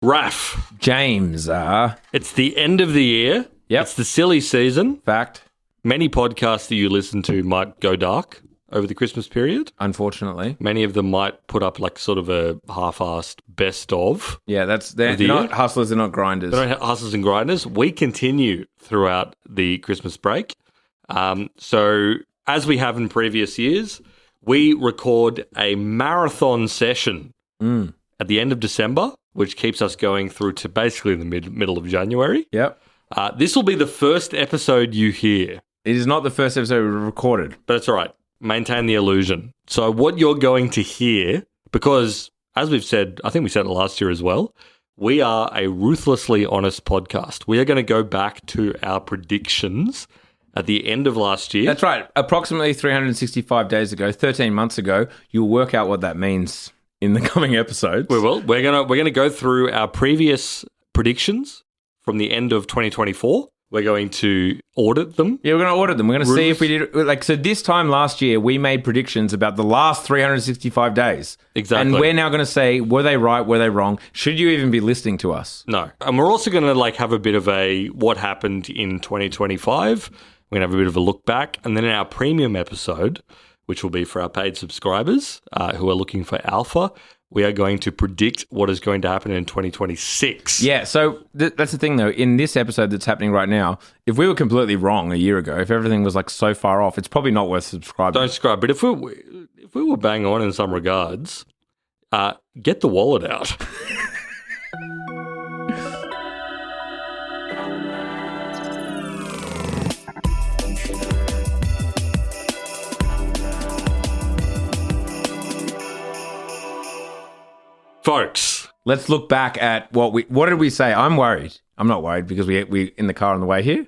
Raf. James. It's the end of the year. Yep. It's the silly season. Fact. Many podcasts that you listen to might go dark over the Christmas period. Unfortunately. Many of them might put up like sort of a half-assed best of. Yeah, they're not hustlers, they're not grinders. They're not hustlers and grinders. We continue throughout the Christmas break. So as we have in previous years, we record a marathon session at the end of December, which keeps us going through to basically the middle of January. Yep. This will be the first episode you hear. It is not the first episode we recorded. But it's all right. Maintain the illusion. So what you're going to hear, because as we've said, I think we said it last year as well, we are a ruthlessly honest podcast. We are going to go back to our predictions at the end of last year. That's right. Approximately 365 days ago, 13 months ago, you'll work out what that means in the coming episodes. We will. We're gonna go through our previous predictions from the end of 2024. We're going to audit them. Yeah, we're going to audit them. We're going to see if we did... So this time last year, we made predictions about the last 365 days. Exactly. And we're now going to say, were they right? Were they wrong? Should you even be listening to us? No. And we're also going to have a bit of a what happened in 2025. We're going to have a bit of a look back. And then in our premium episode, which will be for our paid subscribers who are looking for alpha, we are going to predict what is going to happen in 2026. Yeah, so that's the thing, though. In this episode that's happening right now, if we were completely wrong a year ago, if everything was so far off, it's probably not worth subscribing. Don't subscribe. But if we were bang on in some regards, get the wallet out. Folks, let's look back at what did we say? I'm worried. I'm not worried because we in the car on the way here.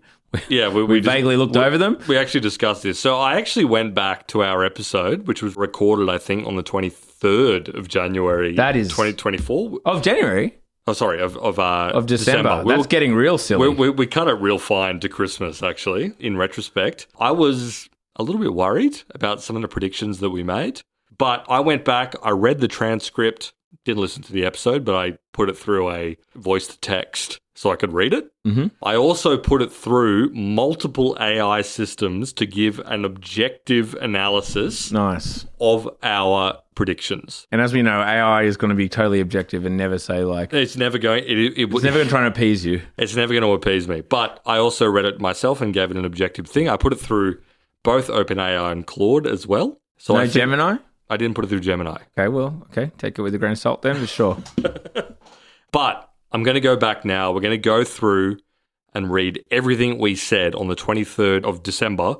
Yeah, we vaguely looked over them. We actually discussed this. So I actually went back to our episode, which was recorded, I think, on the 23rd of January. That is 2024 of January. Oh, sorry, of December. That's getting real silly. We cut it real fine to Christmas. Actually, in retrospect, I was a little bit worried about some of the predictions that we made, but I went back. I read the transcript. Didn't listen to the episode, but I put it through a voice to text so I could read it. Mm-hmm. I also put it through multiple AI systems to give an objective analysis of our predictions. And as we know, AI is going to be totally objective and never say It's never going... It's never going to try and appease you. It's never going to appease me. But I also read it myself and gave it an objective thing. I put it through both OpenAI and Claude as well. So no Gemini? I didn't put it through Gemini. Okay, take it with a grain of salt then, for sure. But I'm going to go back now. We're going to go through and read everything we said on the 23rd of December,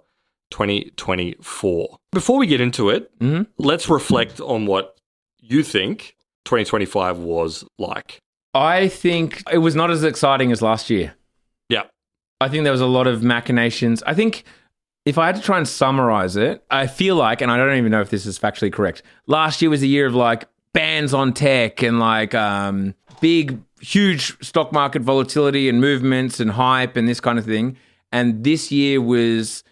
2024. Before we get into it, let's reflect on what you think 2025 was like. I think it was not as exciting as last year. Yeah. I think there was a lot of machinations. I think... if I had to try and summarize it, I feel like, and I don't even know if this is factually correct, last year was a year of bans on tech and big, huge stock market volatility and movements and hype and this kind of thing. And this year was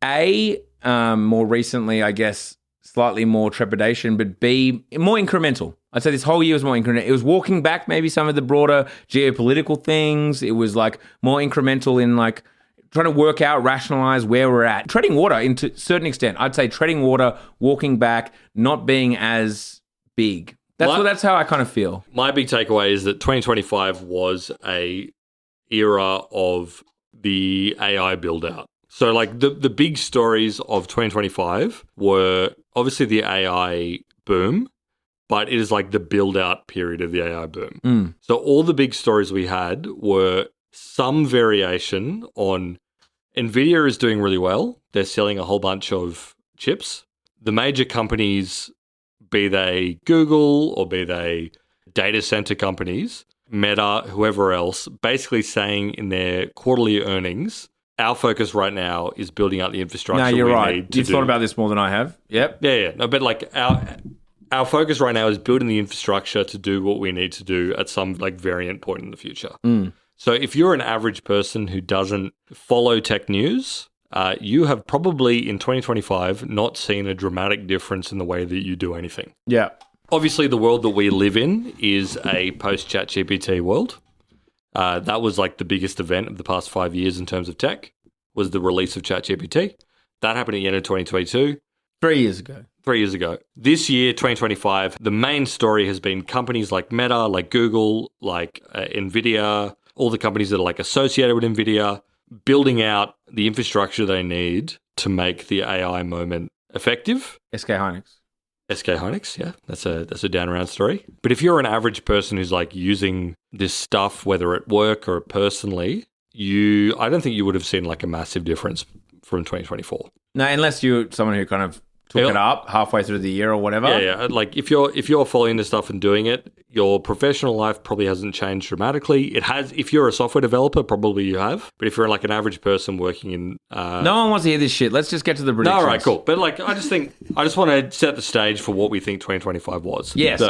more recently, I guess, slightly more trepidation, but B, more incremental. I'd say this whole year was more incremental. It was walking back maybe some of the broader geopolitical things. It was more incremental in trying to work out, rationalize where we're at. Treading water, into a certain extent. I'd say treading water, walking back, not being as big. That's how I kind of feel. My big takeaway is that 2025 was a era of the AI build-out. So, the big stories of 2025 were obviously the AI boom, but it is the build-out period of the AI boom. So all the big stories we had were some variation on NVIDIA is doing really well. They're selling a whole bunch of chips. The major companies, be they Google or be they data center companies, Meta, whoever else, basically saying in their quarterly earnings, our focus right now is building out the infrastructure. No, you're we right. Need to You've do. thought about this more than I have. Yep. Yeah. No, but our focus right now is building the infrastructure to do what we need to do at some variant point in the future. So if you're an average person who doesn't follow tech news, you have probably in 2025 not seen a dramatic difference in the way that you do anything. Yeah. Obviously, the world that we live in is a post-ChatGPT world. That was like the biggest event of the past 5 years in terms of tech, was the release of ChatGPT. That happened at the end of 2022. 3 years ago. 3 years ago. This year, 2025, the main story has been companies like Meta, like Google, like NVIDIA, all the companies that are like associated with NVIDIA, building out the infrastructure they need to make the AI moment effective. SK Hynix. SK Hynix, yeah, that's a down around story. But if you're an average person who's like using this stuff, whether at work or personally, I don't think you would have seen like a massive difference from 2024. No, unless you're someone who kind of took it up halfway through the year or whatever. Yeah. Like if you're following this stuff and doing it, your professional life probably hasn't changed dramatically. It has. If you're a software developer, probably you have. But if you're like an average person working in, no one wants to hear this shit. Let's just get to the predictions. No, all right, cool. But like, I just want to set the stage for what we think 2025 was. Yes.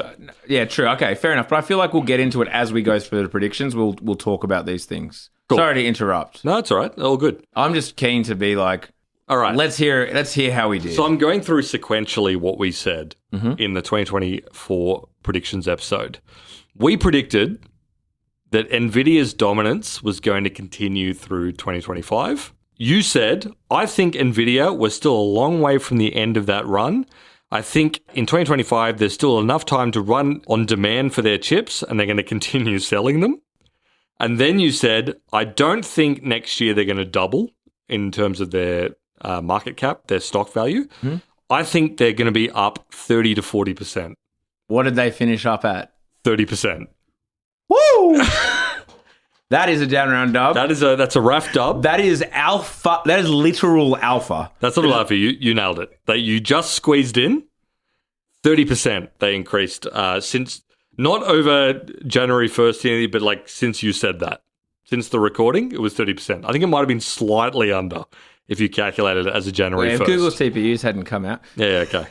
Yeah. True. Okay. Fair enough. But I feel like we'll get into it as we go through the predictions. We'll talk about these things. Cool. Sorry to interrupt. No, it's all right. All good. I'm just keen to be like, all right, let's hear how we did. So I'm going through sequentially what we said in the 2024 predictions episode. We predicted that NVIDIA's dominance was going to continue through 2025. You said, I think NVIDIA was still a long way from the end of that run. I think in 2025, there's still enough time to run on demand for their chips, and they're going to continue selling them. And then you said, I don't think next year they're going to double in terms of their market cap, their stock value. I think they're going to be up 30 to 40%. What did they finish up at? 30%. Woo! That is a down round dub. That's a rough dub. That is alpha. That is literal alpha. That's not alpha. You nailed it. You just squeezed in 30%. They increased since not over January 1st, but like since you said that. Since the recording, it was 30%. I think it might have been slightly under if you calculated it as a January 1st. If Google's TPUs hadn't come out. Yeah, okay.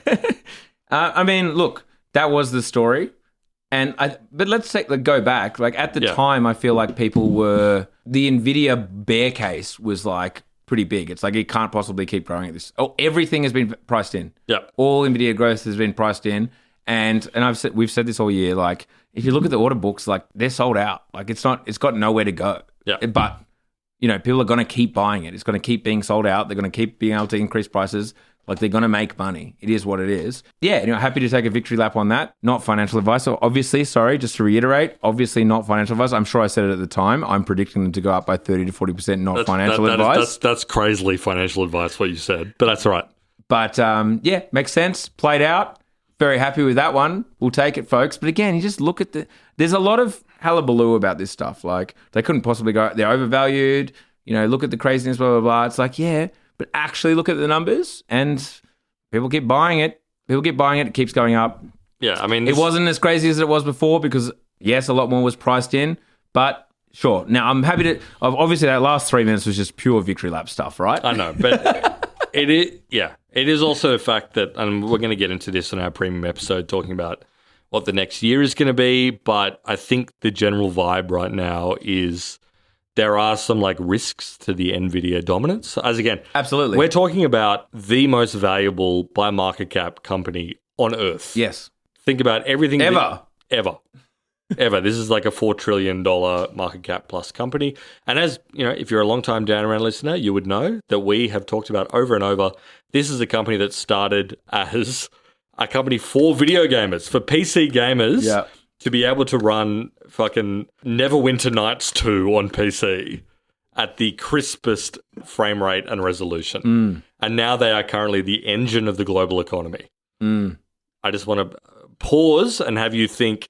I mean, look, that was the story. But let's go back. Like at the time, I feel like the NVIDIA bear case was like pretty big. It's like it can't possibly keep growing at this. Oh, everything has been priced in. Yeah. All NVIDIA growth has been priced in. And we've said this all year. Like if you look at the order books, like they're sold out. Like it's got nowhere to go. Yeah. But people are going to keep buying it. It's going to keep being sold out. They're going to keep being able to increase prices. Like they're going to make money. It is what it is. Yeah, happy to take a victory lap on that. Not financial advice. So obviously, sorry, just to reiterate, obviously not financial advice. I'm sure I said it at the time. I'm predicting them to go up by 30 to 40%, not financial advice. That's crazily financial advice, what you said. But that's all right. But yeah, makes sense. Played out. Very happy with that one. We'll take it, folks. But again, you just look at there's a lot of hullabaloo about this stuff. Like they couldn't possibly go, they're overvalued. Look at the craziness, blah, blah, blah. It's like, yeah, but actually look at the numbers and people keep buying it. It keeps going up. Yeah, I mean... It wasn't as crazy as it was before because, yes, a lot more was priced in, but sure. Now, I'm happy to... Obviously, that last 3 minutes was just pure victory lap stuff, right? I know, but it is also a fact that, and we're going to get into this in our premium episode talking about what the next year is going to be, but I think the general vibe right now is... There are some like risks to the NVIDIA dominance. As again, absolutely, we're talking about the most valuable by market cap company on earth. Yes. Think about everything ever. This is like a $4 trillion market cap plus company. And as if you're a long time down around listener, you would know that we have talked about over and over. This is a company that started as a company for video gamers, for PC gamers. Yeah. To be able to run fucking Neverwinter Nights 2 on PC at the crispest frame rate and resolution. And now they are currently the engine of the global economy. I just want to pause and have you think,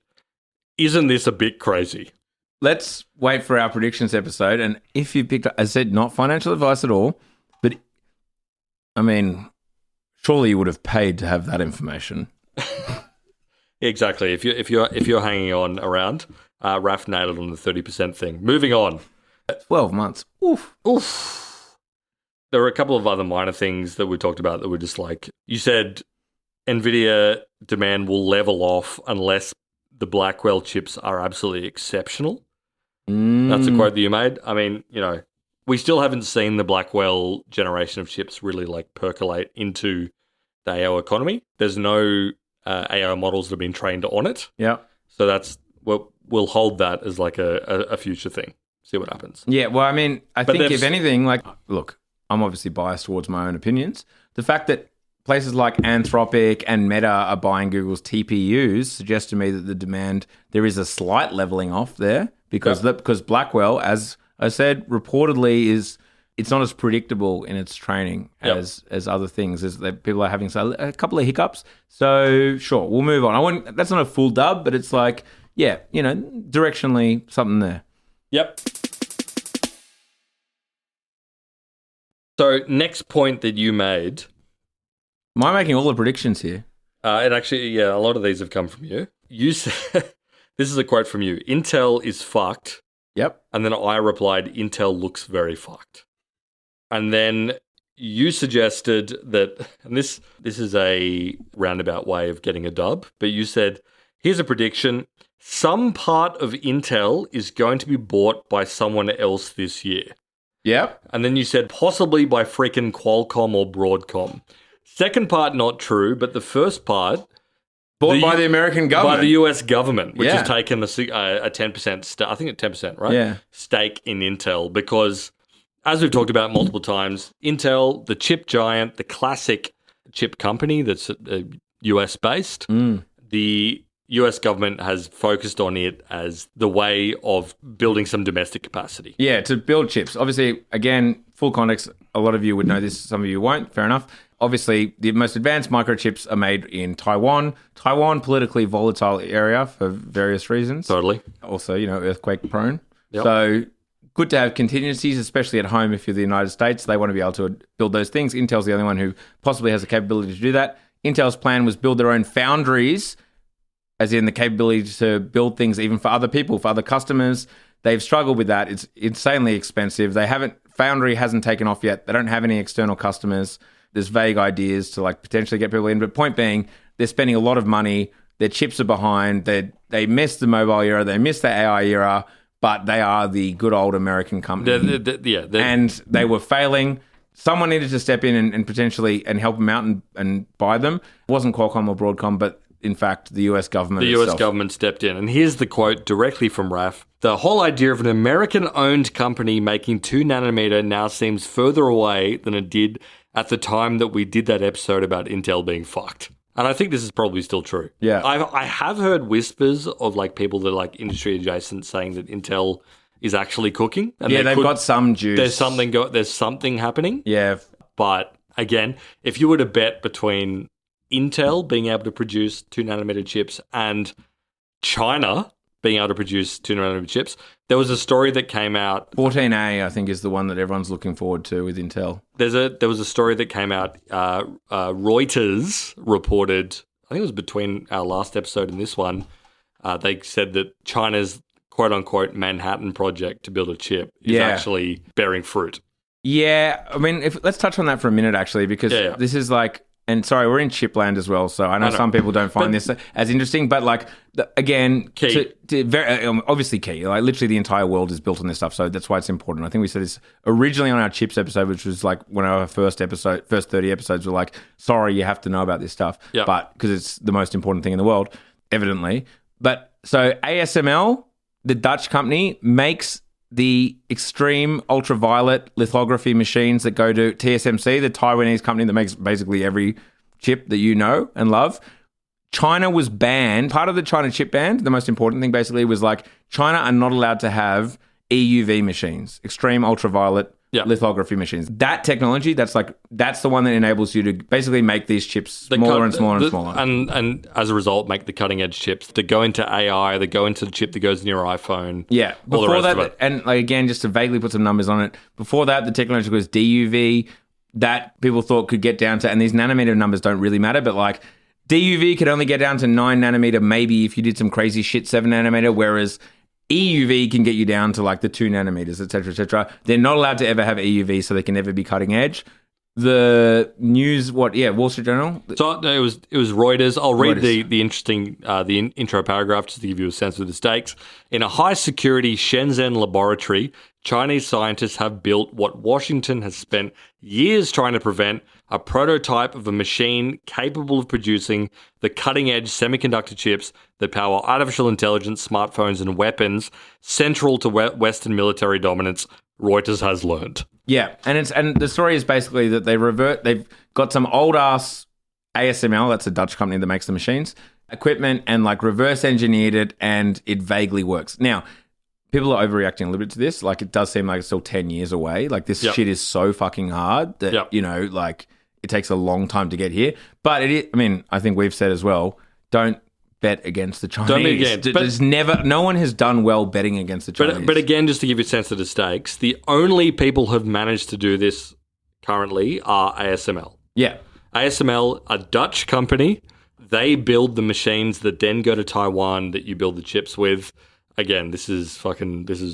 isn't this a bit crazy? Let's wait for our predictions episode. And if you picked up, I said not financial advice at all, but I mean, surely you would have paid to have that information. Exactly. If you're hanging on around, Raf nailed it on the 30% thing. Moving on. 12 months. Oof. There were a couple of other minor things that we talked about that were just like, you said NVIDIA demand will level off unless the Blackwell chips are absolutely exceptional. That's a quote that you made. I mean, we still haven't seen the Blackwell generation of chips really like percolate into the AI economy. There's no AI models that have been trained on it. Yeah. So that's we'll hold that as like a future thing. See what happens. Yeah, well, I mean, I think they've- if anything, like, look, I'm obviously biased towards my own opinions. The fact that places like Anthropic and Meta are buying Google's TPUs suggests to me that the demand, there is a slight leveling off there because because Blackwell, as I said, reportedly it's not as predictable in its training as other things. As that people are having a couple of hiccups. So sure, we'll move on. That's not a full dub, but it's like, yeah, directionally something there. Yep. So next point that you made. Am I making all the predictions here? And actually, a lot of these have come from you. You said, this is a quote from you. Intel is fucked. Yep. And then I replied, Intel looks very fucked. And then you suggested that, and this is a roundabout way of getting a dub, but you said, here's a prediction. Some part of Intel is going to be bought by someone else this year. Yep. And then you said possibly by freaking Qualcomm or Broadcom. Second part, not true, but the first part... Bought by the American government. By the US government, which Yeah. has taken a 10%, I think 10%, right? Yeah. Stake in Intel because, as we've talked about multiple times, Intel, the chip giant, the classic chip company that's US-based, the US government has focused on it as the way of building some domestic capacity. Yeah, to build chips. Obviously, again, full context, a lot of you would know this, some of you won't, fair enough. Obviously, the most advanced microchips are made in Taiwan. Taiwan, politically volatile area for various reasons. Totally. Also, earthquake prone. Yep. So good to have contingencies, especially at home if you're the United States. They want to be able to build those things. Intel's the only one who possibly has the capability to do that. Intel's plan was build their own foundries, as in the capability to build things even for other people, for other customers. They've struggled with that. It's insanely expensive. Foundry hasn't taken off yet. They don't have any external customers. There's vague ideas to like potentially get people in. But point being, they're spending a lot of money. Their chips are behind. They missed the mobile era. They missed the AI era. But they are the good old American company. And they were failing. Someone needed to step in and potentially and help them out and buy them. It wasn't Qualcomm or Broadcom, but in fact, the US government The US government stepped in. And here's the quote directly from Raf. The whole idea of an American-owned company making 2 nanometer now seems further away than it did at the time that we did that episode about Intel being fucked. And I think this is probably still true. Yeah. I have heard whispers of like people that are like industry adjacent saying that Intel is actually cooking. And they've got some juice. There's something happening. Yeah. But again, if you were to bet between Intel being able to produce 2 nanometer chips and China being able to produce 2 nanometer chips, there was a story that came out. 14A, I think, is the one that everyone's looking forward to with Intel. There was a story that came out. Reuters reported, I think it was between our last episode and this one, they said that China's quote-unquote Manhattan project to build a chip is actually bearing fruit. Yeah, I mean, let's touch on that for a minute, actually, because this is like... And sorry, we're in chipland as well, so I know some people don't find this as interesting. But like, again, key. Obviously key. Like literally the entire world is built on this stuff, so that's why it's important. I think we said this originally on our chips episode, which was like one of our first 30 episodes were like, sorry, you have to know about this stuff. Yep. But because it's the most important thing in the world, evidently. But so ASML, the Dutch company, makes the extreme ultraviolet lithography machines that go to TSMC, the Taiwanese company that makes basically every chip that you know and love. China was banned. Part of the China chip ban, the most important thing basically was like China are not allowed to have EUV machines, extreme ultraviolet lithography machines. That technology, that's the one that enables you to basically make these chips smaller and smaller and smaller. And as a result, make the cutting edge chips that go into AI, that go into the chip that goes in your iPhone. Yeah. All the rest of it. And like, again, just to vaguely put some numbers on it, before that, the technology was DUV that people thought could get down to, and these nanometer numbers don't really matter, but like DUV could only get down to 9 nanometer, maybe if you did some crazy shit, 7 nanometer, whereas EUV can get you down to like the 2 nanometers, et cetera, et cetera. They're not allowed to ever have EUV, so they can never be cutting edge. The news, Wall Street Journal? So it was Reuters. I'll read Reuters. the interesting intro paragraph just to give you a sense of the stakes. In a high security Shenzhen laboratory, Chinese scientists have built what Washington has spent years trying to prevent, a prototype of a machine capable of producing the cutting-edge semiconductor chips that power artificial intelligence, smartphones, and weapons central to Western military dominance, Reuters has learned. Yeah, and the story is basically that they've got some old-ass ASML, that's a Dutch company that makes the machines, equipment, and like reverse engineered it, and it vaguely works. Now, people are overreacting a little bit to this. Like, it does seem like it's still 10 years away. Like, this shit is so fucking hard that, you know, like, it takes a long time to get here. But it is, I mean, I think we've said as well, don't bet against the Chinese. Don't bet against. There's never, no one has done well betting against the Chinese. But again, just to give you a sense of the stakes, the only people who have managed to do this currently are ASML. Yeah. ASML, a Dutch company, they build the machines that then go to Taiwan that you build the chips with. Again, this is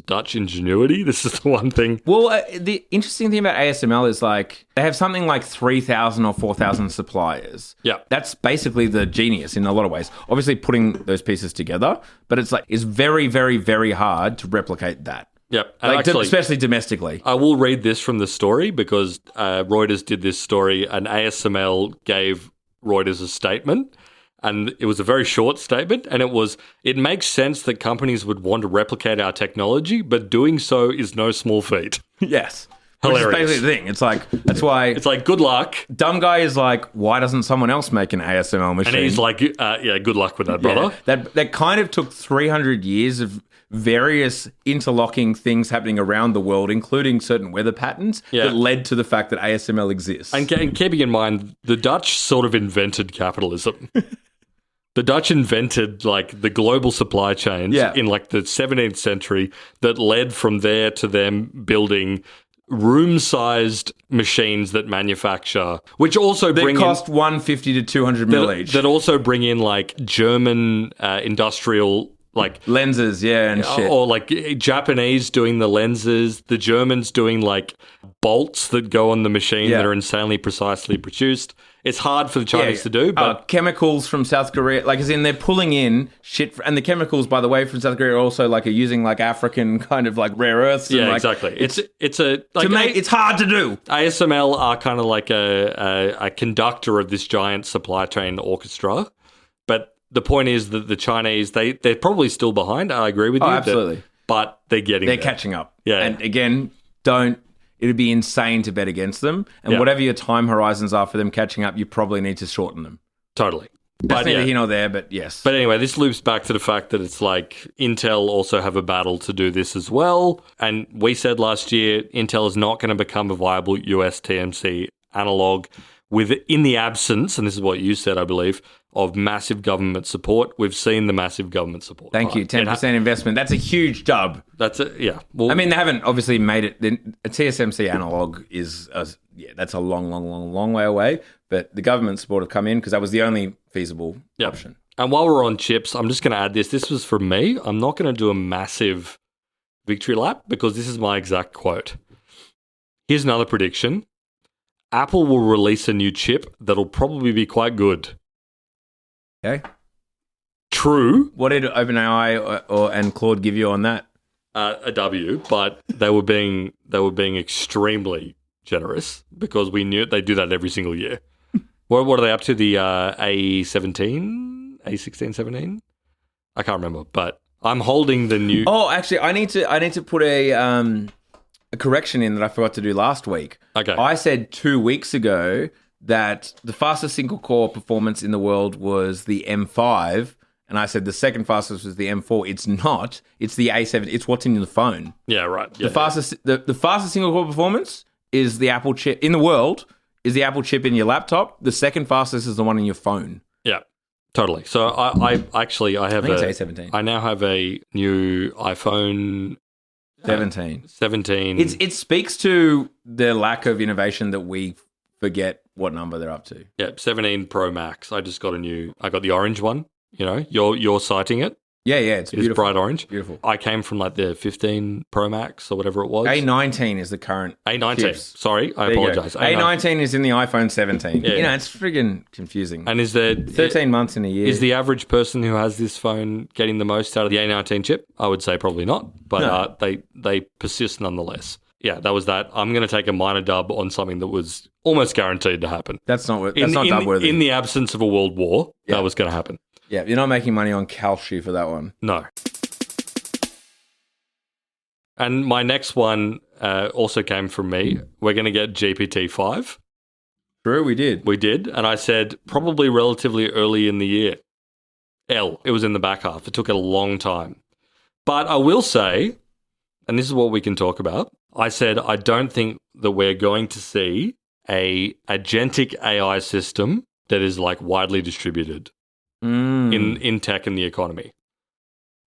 Dutch ingenuity. This is the one thing. Well, the interesting thing about ASML is like they have something like 3,000 or 4,000 suppliers. Yeah. That's basically the genius in a lot of ways. Obviously putting those pieces together, but it's very, very, very hard to replicate that. Yep. Like, actually, especially domestically. I will read this from the story because Reuters did this story and ASML gave Reuters a statement. And it was a very short statement, and it makes sense that companies would want to replicate our technology, but doing so is no small feat. Yes. Hilarious. Which is basically the thing. It's like, that's why... It's like, good luck. Dumb guy is like, why doesn't someone else make an ASML machine? And he's like, yeah, good luck with that, brother. Yeah. That kind of took 300 years of various interlocking things happening around the world, including certain weather patterns, that led to the fact that ASML exists. And keeping in mind, the Dutch sort of invented capitalism. The Dutch invented like the global supply chains in like the 17th century that led from there to them building room-sized machines that manufacture, which also cost 150 to 200 mil each. That also bring in like German industrial like lenses, and shit. Or like Japanese doing the lenses, the Germans doing like bolts that go on the machine that are insanely precisely produced. It's hard for the Chinese to do, but chemicals from South Korea, like as in they're pulling in shit, and the chemicals, by the way, from South Korea also like are using like African kind of like rare earths. Yeah, and, like, exactly. It's hard to do. ASML are kind of like a conductor of this giant supply chain orchestra, but the point is that the Chinese they're probably still behind. I agree with you. Absolutely, but they're catching up. Yeah, and again, it'd be insane to bet against them. And whatever your time horizons are for them catching up, you probably need to shorten them. Totally. That's neither here nor there, but yes. But anyway, this loops back to the fact that it's like Intel also have a battle to do this as well. And we said last year, Intel is not going to become a viable US TMC analog in the absence, and this is what you said, I believe, of massive government support. We've seen the massive government support. Thank you. 10% investment. That's a huge dub. That's it. Yeah. Well, I mean, they haven't obviously made it. A TSMC analog is, that's a long way away. But the government support have come in because that was the only feasible option. And while we're on chips, I'm just going to add this. This was from me. I'm not going to do a massive victory lap because this is my exact quote. Here's another prediction. Apple will release a new chip that'll probably be quite good. Okay. True. What did OpenAI and Claude give you on that? A W, but they were being extremely generous because we knew they do that every single year. What are they up to? The A17, A16, 17? I can't remember, but I'm holding the new. Oh, actually, I need to put a correction in that I forgot to do last week. Okay. I said 2 weeks ago that the fastest single core performance in the world was the M5, and I said the second fastest was the M4. It's not. It's the A7. It's what's in the phone. Yeah, right. Yeah, the fastest single core performance is the Apple chip in the world. Is the Apple chip in your laptop? The second fastest is the one in your phone. Yeah, totally. So I actually have I think it's A17. I now have a new iPhone 17. 17. It speaks to the lack of innovation that we forget what number they're up to. Yeah, 17 Pro Max. I got the orange one. You know, you're citing it. Yeah, it's It is beautiful. bright orange. Beautiful. I came from like the 15 Pro Max or whatever it was. A19 is the current. A19. chips. Sorry, I There you go. apologize. A19 is in the iPhone 17. Yeah. It's friggin' confusing. And is there 13 months in a year. Is the average person who has this phone getting the most out of the A19 chip? I would say probably not, but they persist nonetheless. Yeah, that was that. I'm going to take a minor dub on something that was almost guaranteed to happen. That's not dub worthy. In the absence of a world war, that was going to happen. Yeah, you're not making money on Kalshi for that one. No. And my next one also came from me. We're going to get GPT-5. True, we did. We did. And I said probably relatively early in the year. It was in the back half. It took a long time. But I will say, and this is what we can talk about, I said I don't think that we're going to see a agentic AI system that is like widely distributed in tech and the economy.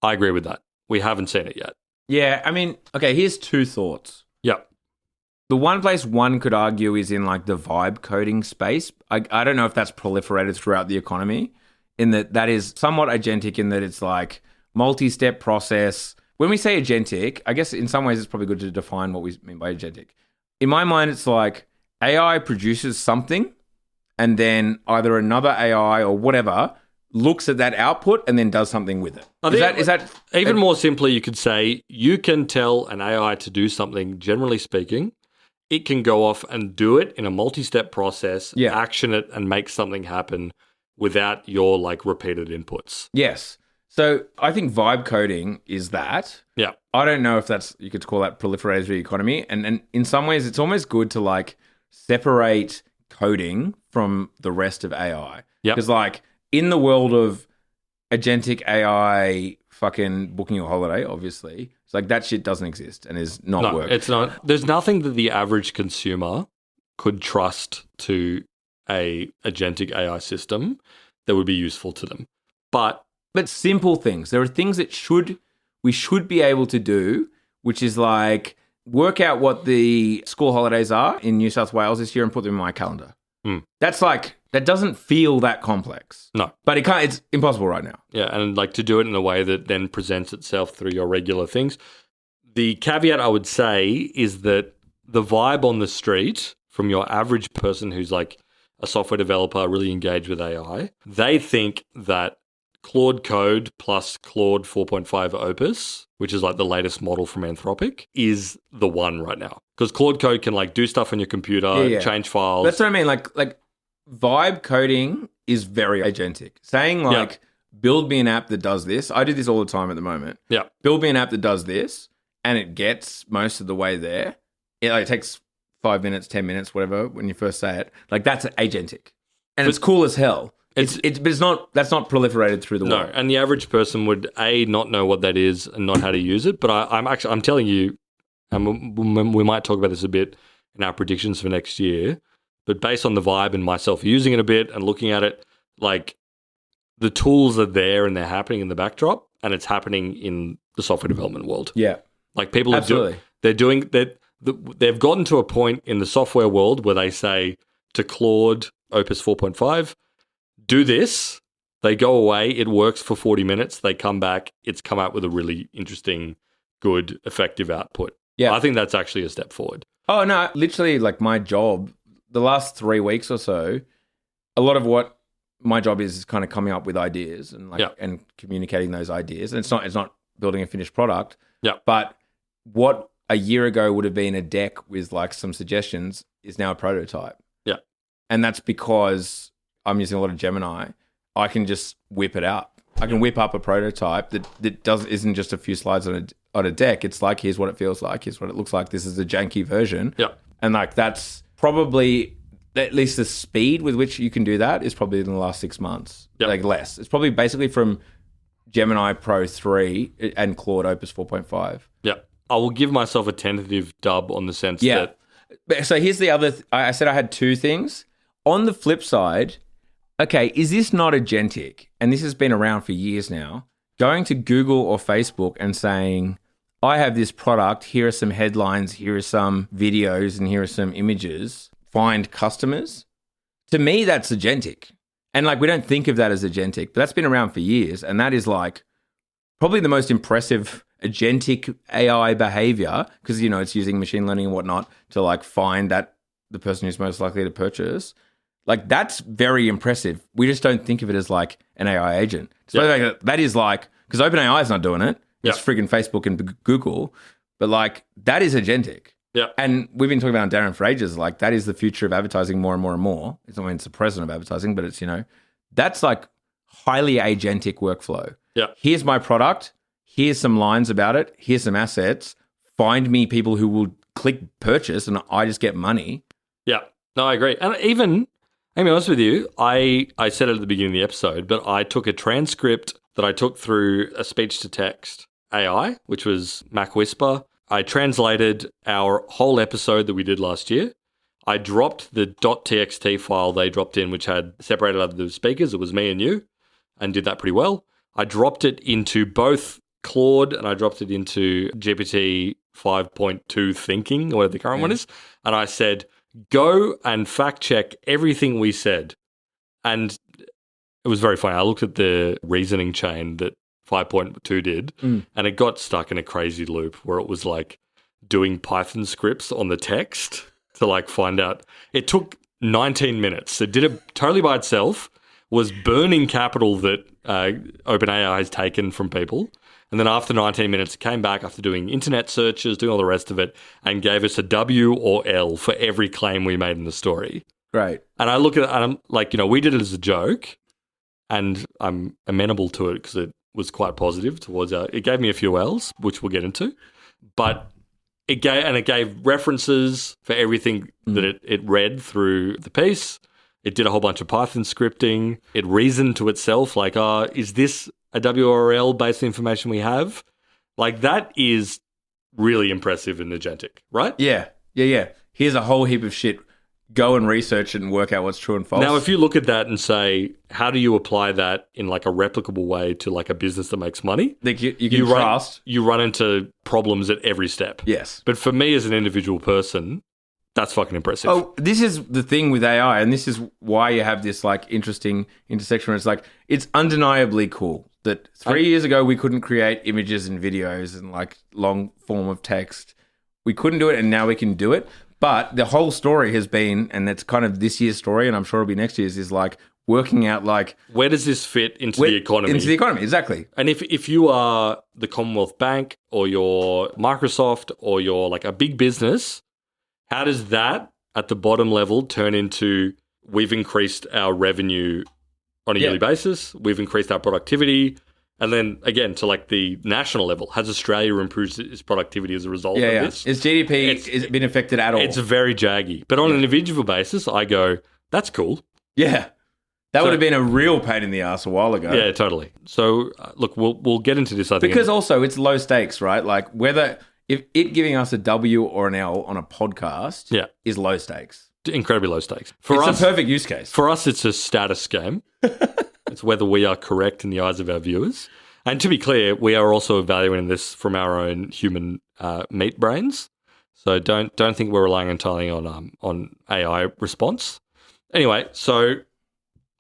I agree with that. We haven't seen it yet. Yeah, I mean, okay, here's two thoughts. Yep. The one place one could argue is in like the vibe coding space. I don't know if that's proliferated throughout the economy, in that is somewhat agentic in that it's like multi-step process. When we say agentic, I guess in some ways it's probably good to define what we mean by agentic. In my mind, it's like AI produces something and then either another AI or whatever looks at that output and then does something with it. Is that even more simply, you could say you can tell an AI to do something, generally speaking. It can go off and do it in a multi-step process, action it and make something happen without your like repeated inputs. Yes. So I think vibe coding is that. Yeah. I don't know if you could call that proliferated through the economy. And in some ways, it's almost good to like separate coding from the rest of AI. Yeah. Because like in the world of agentic AI fucking booking your holiday, obviously, it's like that shit doesn't exist and is not work. It's not. There's nothing that the average consumer could trust to a agentic AI system that would be useful to them. But simple things. There are things that we should be able to do, which is like work out what the school holidays are in New South Wales this year and put them in my calendar. That's like, that doesn't feel that complex. No. But it's impossible right now. Yeah, and like to do it in a way that then presents itself through your regular things. The caveat I would say is that the vibe on the street from your average person who's like a software developer really engaged with AI, they think that Claude Code plus Claude 4.5 Opus, which is like the latest model from Anthropic, is the one right now. Because Claude Code can like do stuff on your computer, change files. That's what I mean. Like vibe coding is very agentic. Saying like, build me an app that does this. I do this all the time at the moment. Yeah. Build me an app that does this, and it gets most of the way there. It takes 5 minutes, 10 minutes, whatever, when you first say it. Like that's agentic. And it's cool as hell. But it's not, that's not proliferated through the world. No, and the average person would not know what that is and not how to use it. But I'm telling you, and we might talk about this a bit in our predictions for next year. But based on the vibe and myself using it a bit and looking at it, like the tools are there and they're happening in the backdrop, and it's happening in the software development world. Yeah, like people they've gotten to a point in the software world where they say to Claude Opus 4.5. Do this, they go away, it works for 40 minutes, they come back, it's come out with a really interesting, good, effective output. Yeah. I think that's actually a step forward. Oh, no, literally like my job, the last 3 weeks or so, a lot of what my job is kind of coming up with ideas and and communicating those ideas. And it's not building a finished product. Yeah. But what a year ago would have been a deck with like some suggestions is now a prototype. Yeah. And that's because I'm using a lot of Gemini. I can just whip it out. I can whip up a prototype that isn't just a few slides on a deck. It's like, here's what it feels like. Here's what it looks like. This is a janky version. Yeah. And like, that's probably, at least the speed with which you can do that is probably in the last 6 months. Yep. Like less. It's probably basically from Gemini Pro 3 and Claude Opus 4.5. Yeah. I will give myself a tentative dub on the sense that... So here's the other... I said I had two things. On the flip side... Okay, is this not agentic? And this has been around for years now. Going to Google or Facebook and saying, I have this product, here are some headlines, here are some videos, and here are some images. Find customers. To me, that's agentic. And like, we don't think of that as agentic, but that's been around for years. And that is like probably the most impressive agentic AI behavior, because, it's using machine learning and whatnot to like find that the person who's most likely to purchase. Like, that's very impressive. We just don't think of it as like an AI agent. So that is like, because OpenAI is not doing it. It's friggin' Facebook and Google. But like, that is agentic. Yeah. And we've been talking about Darren for ages. Like, that is the future of advertising more and more and more. It's the president of advertising, but it's, that's like highly agentic workflow. Yeah. Here's my product. Here's some lines about it. Here's some assets. Find me people who will click purchase and I just get money. Yeah. No, I agree. And even, I'll be honest with you, I said it at the beginning of the episode, but I took a transcript that I took through a speech-to-text AI, which was Mac Whisper. I translated our whole episode that we did last year. I dropped the .txt file they dropped in, which had separated out the speakers. It was me and you, and did that pretty well. I dropped it into both Claude and I dropped it into GPT 5.2 Thinking, or whatever the current one is. And I said, go and fact check everything we said. And it was very funny. I looked at the reasoning chain that 5.2 did, and it got stuck in a crazy loop where it was like doing Python scripts on the text to like find out. It took 19 minutes. It did it totally by itself, was burning capital that OpenAI has taken from people. And then after 19 minutes, it came back after doing internet searches, doing all the rest of it, and gave us a W or L for every claim we made in the story. Right. And I look at it and I'm like, we did it as a joke, and I'm amenable to it because it was quite positive towards it gave me a few L's, which we'll get into, but it gave references for everything that it read through the piece. It did a whole bunch of Python scripting. It reasoned to itself like, is this a WRL based on information we have? Like, that is really impressive in agentic, right? Yeah. Here's a whole heap of shit. Go and research it and work out what's true and false. Now, if you look at that and say, how do you apply that in like a replicable way to like a business that makes money? Like you can trust. You run into problems at every step. Yes. But for me as an individual person, that's fucking impressive. Oh, this is the thing with AI, and this is why you have this like interesting intersection where it's like, it's undeniably cool that 3 years ago we couldn't create images and videos and like long form of text. We couldn't do it, and now we can do it. But the whole story has been, and it's kind of this year's story, and I'm sure it'll be next year's, is like working out like, where does this fit into the economy? Into the economy, exactly. And if you are the Commonwealth Bank or you're Microsoft or you're like a big business, how does that at the bottom level turn into, we've increased our revenue on a yearly basis, we've increased our productivity, and then again to like the national level, has Australia improved its productivity as a result of this? Is GDP has been affected at all? It's very jaggy. But on an individual basis, I go, that's cool. Yeah. That would have been a real pain in the ass a while ago. Yeah, totally. So look, we'll get into this, I think. Because also it's low stakes, right? Like whether if it giving us a W or an L on a podcast is low stakes. Incredibly low stakes. It's a perfect use case. For us, it's a status game. It's whether we are correct in the eyes of our viewers. And to be clear, we are also evaluating this from our own human meat brains. So don't think we're relying entirely on AI response. Anyway, so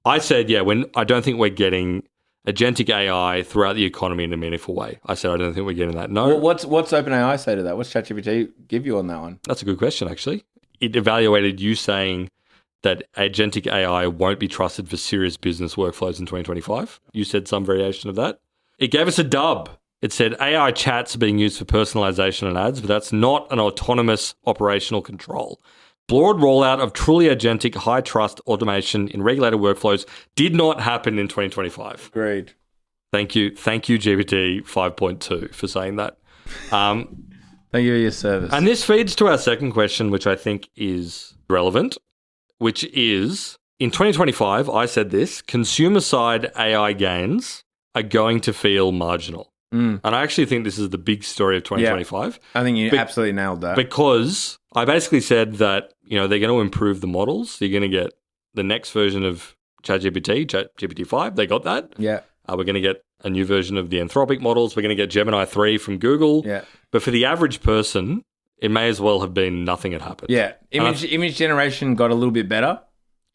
I said, when I don't think we're getting agentic AI throughout the economy in a meaningful way. I said I don't think we're getting that. No. Well, what's OpenAI say to that? What's ChatGPT give you on that one? That's a good question, actually. It evaluated you saying that agentic AI won't be trusted for serious business workflows in 2025. You said some variation of that. It gave us a dub. It said AI chats are being used for personalization and ads, but that's not an autonomous operational control. Broad rollout of truly agentic, high-trust automation in regulated workflows did not happen in 2025. Agreed. Thank you, GPT 5.2 for saying that. Thank you for your service. And this feeds to our second question, which I think is relevant, which is, in 2025, I said this, consumer-side AI gains are going to feel marginal. And I actually think this is the big story of 2025. I think you absolutely nailed that. Because I basically said that, they're going to improve the models. You're going to get the next version of ChatGPT, ChatGPT 5. They got that. Yeah. We're going to get a new version of the Anthropic models. We're going to get Gemini 3 from Google. Yeah. But for the average person, it may as well have been nothing had happened. Yeah. Image generation got a little bit better.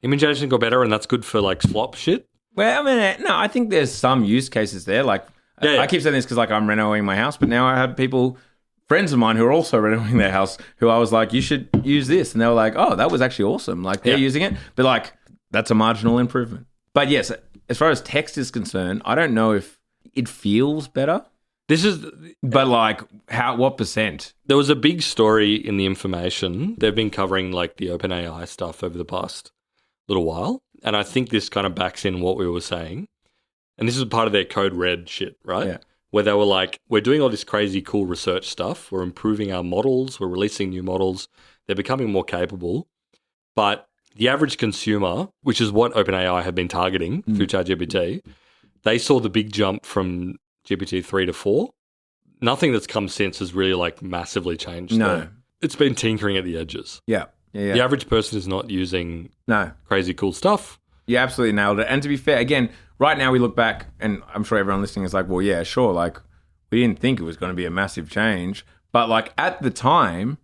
Image generation got better, and that's good for like slop shit. Well, I mean, no, I think there's some use cases there. Like, Yeah. I keep saying this because like I'm renovating my house, but now I have friends of mine who are also renovating their house who I was like, you should use this. And they were like, oh, that was actually awesome. Like they're using it. But like, that's a marginal improvement. But yes, as far as text is concerned, I don't know if it feels better. But like what percent? There was a big story in the information. They've been covering like the OpenAI stuff over the past little while. And I think this kind of backs in what we were saying. And this is part of their code red shit, right? Yeah. Where they were like, we're doing all this crazy cool research stuff. We're improving our models. We're releasing new models. They're becoming more capable. But the average consumer, which is what OpenAI have been targeting through ChatGPT, they saw the big jump from GPT-3 to 4. Nothing that's come since has really like massively changed. No. It's been tinkering at the edges. Yeah. The average person is not using crazy cool stuff. You absolutely nailed it. And to be fair, again, right now we look back and I'm sure everyone listening is like, well, yeah, sure. Like we didn't think it was going to be a massive change. But like at the time,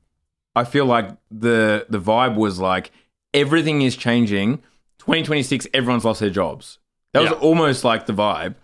I feel like the vibe was like everything is changing. 2026, everyone's lost their jobs. That was almost like the vibe.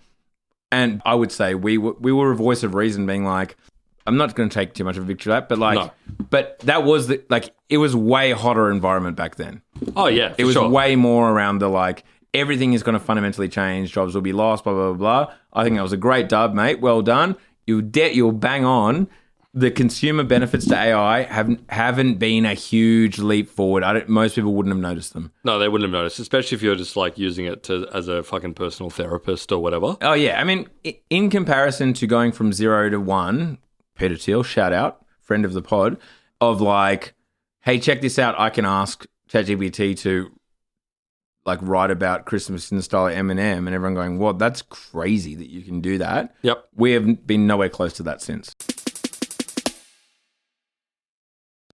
And I would say we were a voice of reason being like, I'm not going to take too much of a victory lap, but like, but that was it was way hotter environment back then. Oh yeah, it was way more around the like everything is going to fundamentally change, jobs will be lost, blah blah blah blah. I think that was a great dub, mate. Well done. You'll bang on. The consumer benefits to AI haven't been a huge leap forward. Most people wouldn't have noticed them. No, they wouldn't have noticed, especially if you're just like using it as a fucking personal therapist or whatever. Oh yeah, I mean, in comparison to going from 0 to 1. Peter Thiel, shout out, friend of the pod, of like, hey, check this out. I can ask ChatGPT to like write about Christmas in the style of Eminem, and everyone going, "What? That's crazy that you can do that." Yep. We have been nowhere close to that since.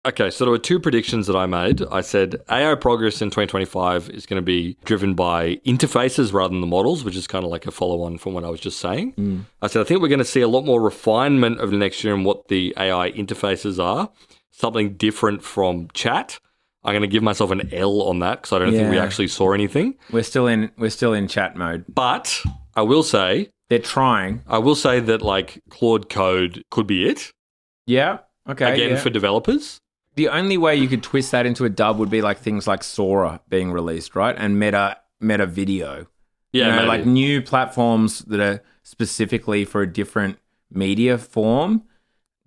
Okay, so there were two predictions that I made. I said AI progress in 2025 is going to be driven by interfaces rather than the models, which is kind of like a follow-on from what I was just saying. I said I think we're going to see a lot more refinement over the next year in what the AI interfaces are, something different from chat. I'm going to give myself an L on that because I don't think we actually saw anything. We're still in chat mode. But I will say they're trying. I will say that like Claude Code could be it. Yeah. Okay. Again, for developers. The only way you could twist that into a dub would be like things like Sora being released, right? And Meta Video. Yeah, like new platforms that are specifically for a different media form.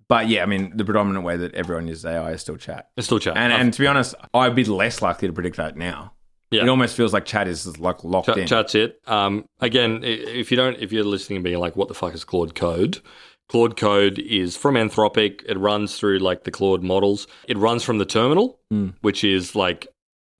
But yeah, I mean, the predominant way that everyone uses AI is still chat. It's still chat. And to be honest, I'd be less likely to predict that now. Yeah. It almost feels like chat is like locked in. Chat's it. Again, if you're listening and being like, what the fuck is Claude Code? Claude Code is from Anthropic. It runs through like the Claude models. It runs from the terminal, which is like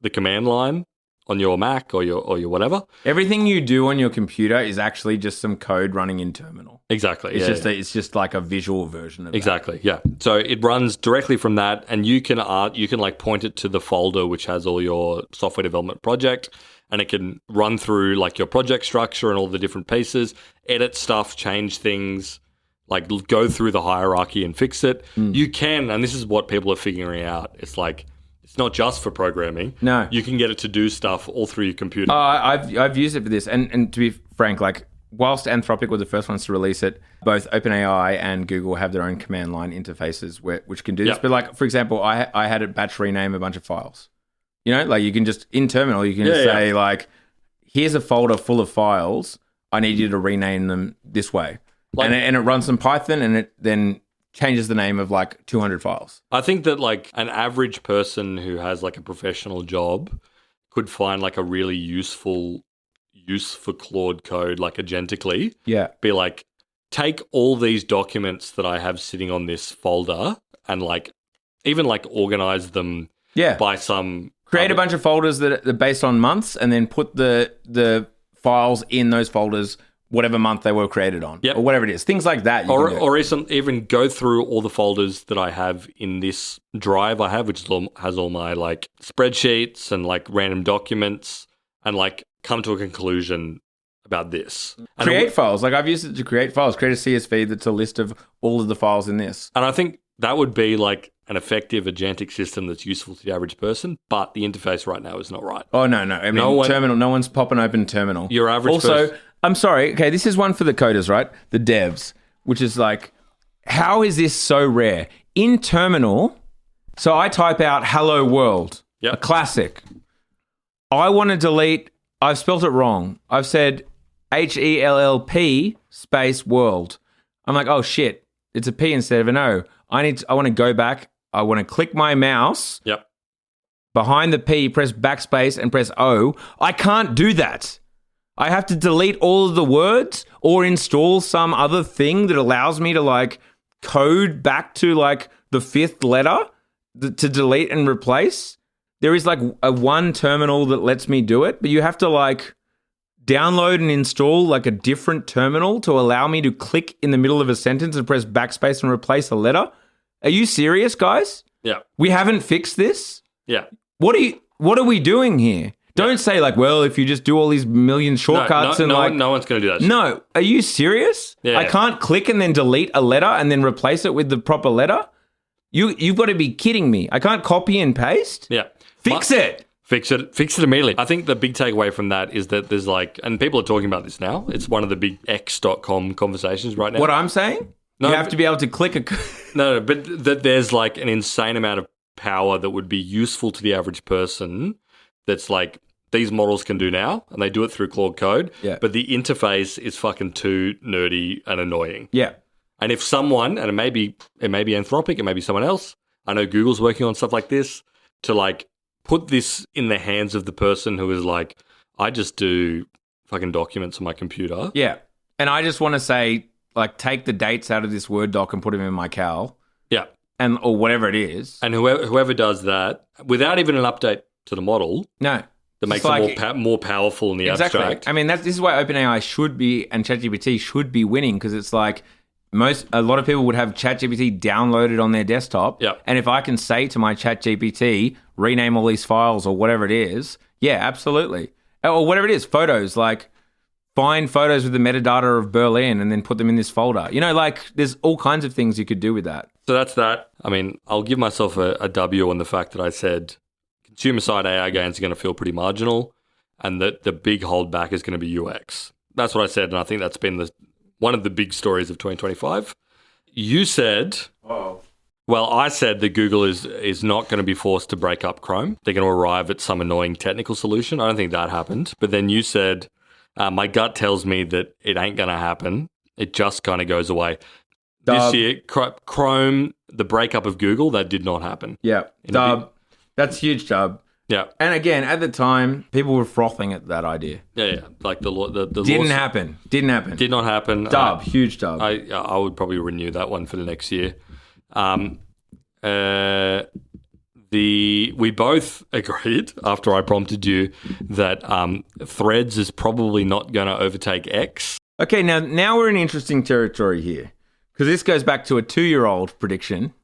the command line on your Mac or your whatever. Everything you do on your computer is actually just some code running in terminal. Exactly. It's just like a visual version of that. Exactly. Yeah. So it runs directly from that, and you can like point it to the folder which has all your software development project, and it can run through like your project structure and all the different pieces, edit stuff, change things. Like go through the hierarchy and fix it. You can, and this is what people are figuring out. It's like it's not just for programming. No, you can get it to do stuff all through your computer. I've used it for this, and to be frank, like whilst Anthropic were the first ones to release it, both OpenAI and Google have their own command line interfaces which can do this. But like for example, I had it batch rename a bunch of files. You know, like you can just in terminal you can just say like, here's a folder full of files. I need you to rename them this way. Like, and it runs some Python and it then changes the name of like 200 files. I think that like an average person who has like a professional job could find like a really useful use for Claude Code like agentically. Yeah. Be like, take all these documents that I have sitting on this folder and like even like organize them by some... Create a bunch of folders that are based on months and then put the files in those folders whatever month they were created on, or whatever it is. Things like that. Or even go through all the folders that I have in this drive I have, which has all my like spreadsheets and like random documents, and like come to a conclusion about this. Create files. Like I've used it to create files. Create a CSV that's a list of all of the files in this. And I think that would be like an effective agentic system that's useful to the average person, but the interface right now is not right. Oh, no. I mean, terminal, no one's popping open terminal. Your average also, I'm sorry. Okay, this is one for the coders, right? The devs, which is like, how is this so rare? In terminal, so I type out hello world, a classic. I want to delete, I've spelt it wrong. I've said HELLP space world. I'm like, oh shit, it's a P instead of an O. I want to go back. I want to click my mouse. Yep. Behind the P, press backspace and press O. I can't do that. I have to delete all of the words or install some other thing that allows me to like code back to like the fifth letter to delete and replace. There is like a one terminal that lets me do it, but you have to like download and install like a different terminal to allow me to click in the middle of a sentence and press backspace and replace a letter. Are you serious, guys? Yeah. We haven't fixed this? Yeah. What are we doing here? Don't say like, well, if you just do all these million shortcuts no one's going to do that shit. No, are you serious? Yeah. I can't click and then delete a letter and then replace it with the proper letter? You've got to be kidding me. I can't copy and paste? Yeah. Fix it. Fix it immediately. I think the big takeaway from that is that there's like, and people are talking about this now, it's one of the big x.com conversations right now. What I'm saying? No, you have to be able to click a... No, but that there's like an insane amount of power that would be useful to the average person that's like, these models can do now, and they do it through Claude Code, but the interface is fucking too nerdy and annoying. Yeah. And if someone, and it may be Anthropic, it may be someone else, I know Google's working on stuff like this, to like put this in the hands of the person who is like, I just do fucking documents on my computer. Yeah. And I just want to say, like, take the dates out of this Word doc and put them in my Cal. Yeah. Or whatever it is. And whoever does that, without even an update to the model... No. That makes it more powerful in the abstract. I mean, this is why OpenAI should be, and ChatGPT should be winning, because it's like a lot of people would have ChatGPT downloaded on their desktop. Yep. And if I can say to my ChatGPT, rename all these files or whatever it is, yeah, absolutely. Or whatever it is, photos, like find photos with the metadata of Berlin and then put them in this folder. You know, like there's all kinds of things you could do with that. So that's that. I mean, I'll give myself a W on the fact that I said consumer-side AI gains are going to feel pretty marginal, and that the big holdback is going to be UX. That's what I said, and I think that's been one of the big stories of 2025. You said... Well, I said that Google is not going to be forced to break up Chrome. They're going to arrive at some annoying technical solution. I don't think that happened. But then you said, my gut tells me that it ain't going to happen. It just kind of goes away. This year, Chrome, the breakup of Google, that did not happen. Yeah, that's huge, Dub. Yeah. And again, at the time, people were frothing at that idea. Yeah. Like the Didn't happen. Did not happen. Dub. Huge dub. I would probably renew that one for the next year. We both agreed after I prompted you that Threads is probably not going to overtake X. Okay, now we're in interesting territory here, because this goes back to a 2-year-old prediction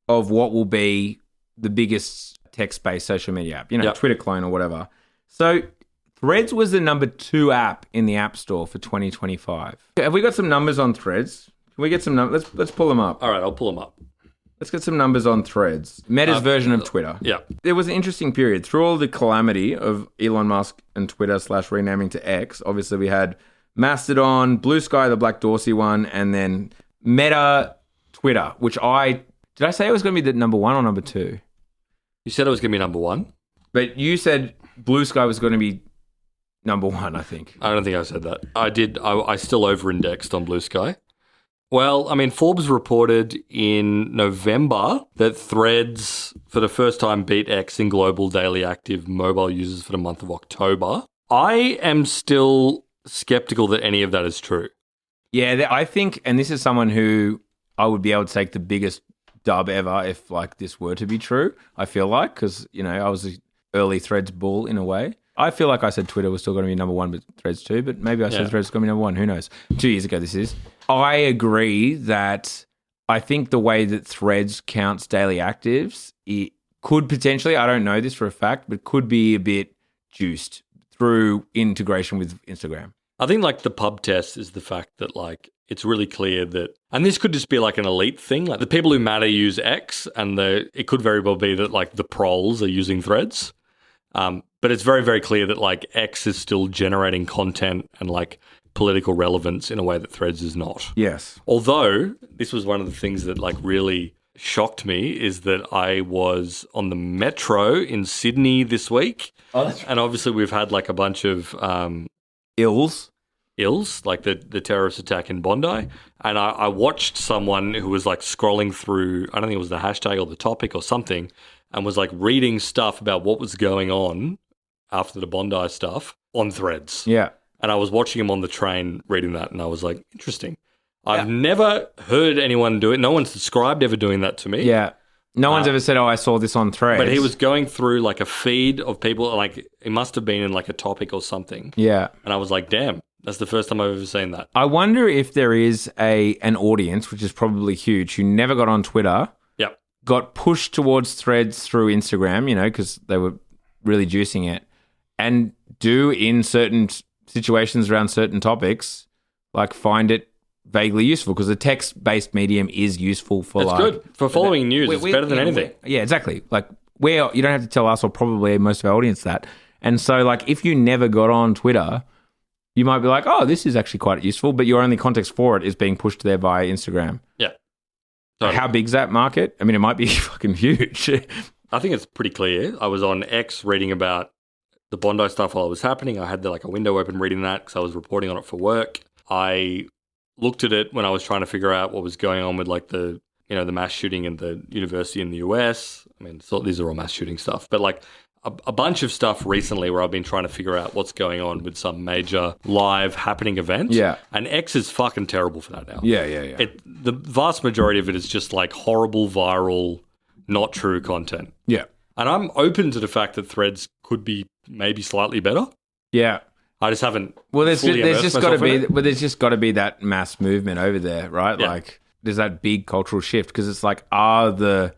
of what will be the biggest text-based social media app, Twitter clone or whatever. So Threads was the number 2 app in the App Store for 2025. Have we got some numbers on Threads? Can we get some numbers? Let's pull them up. All right, I'll pull them up. Let's get some numbers on Threads. Meta's version of Twitter. Yeah. There was an interesting period. Through all the calamity of Elon Musk and Twitter / renaming to X, obviously we had Mastodon, Blue Sky, the Black Dorsey one, and then Meta Twitter, which did I say it was going to be the number 1 or number 2? You said it was going to be number 1. But you said Blue Sky was going to be number 1, I think. I don't think I said that. I did. I still over-indexed on Blue Sky. Well, I mean, Forbes reported in November that Threads, for the first time, beat X in global daily active mobile users for the month of October. I am still skeptical that any of that is true. Yeah, I think, and this is someone who I would be able to take the biggest dub ever if like this were to be true, I feel like, because, I was an early Threads bull in a way. I feel like I said Twitter was still going to be number 1, but Threads 2, but maybe I said Threads was going to be number 1. Who knows? 2 years ago, this is. I agree that I think the way that Threads counts daily actives, it could potentially, I don't know this for a fact, but could be a bit juiced through integration with Instagram. I think like the pub test is the fact that like it's really clear that, and this could just be like an elite thing, like the people who matter use X, and it could very well be that like the proles are using Threads. But it's very, very clear that like X is still generating content and like political relevance in a way that Threads is not. Yes. Although this was one of the things that like really shocked me is that I was on the metro in Sydney this week. Oh, that's right. And obviously we've had like a bunch of Ills, like the terrorist attack in Bondi. And I watched someone who was like scrolling through, I don't think it was the hashtag or the topic or something, and was like reading stuff about what was going on after the Bondi stuff on Threads. Yeah. And I was watching him on the train reading that, and I was like, interesting. I've never heard anyone do it. No one's described ever doing that to me. Yeah. No one's ever said, I saw this on Threads. But he was going through like a feed of people, like it must have been in like a topic or something. Yeah. And I was like, damn, that's the first time I've ever seen that. I wonder if there is an audience, which is probably huge, who never got on Twitter, got pushed towards Threads through Instagram, because they were really juicing it, and do in certain situations around certain topics, like find it vaguely useful, because the text-based medium is useful for It's good. For following news, it's better than anything. Yeah, exactly. Like, you don't have to tell us or probably most of our audience that. And so, like, if you never got on Twitter, you might be like, oh, this is actually quite useful, but your only context for it is being pushed there via Instagram. Yeah. Totally. How big's that market? I mean, it might be fucking huge. I think it's pretty clear. I was on X reading about the Bondi stuff while it was happening. I had like a window open reading that because I was reporting on it for work. I looked at it when I was trying to figure out what was going on with like the mass shooting in the university in the US. I mean, so these are all mass shooting stuff, but like a bunch of stuff recently where I've been trying to figure out what's going on with some major live happening event. Yeah. And X is fucking terrible for that now. Yeah. The vast majority of it is just like horrible, viral, not true content. Yeah. And I'm open to the fact that Threads could be maybe slightly better. Yeah. I just haven't. Well, there's just got to be that mass movement over there, right? Yeah. Like, there's that big cultural shift, because it's like, are the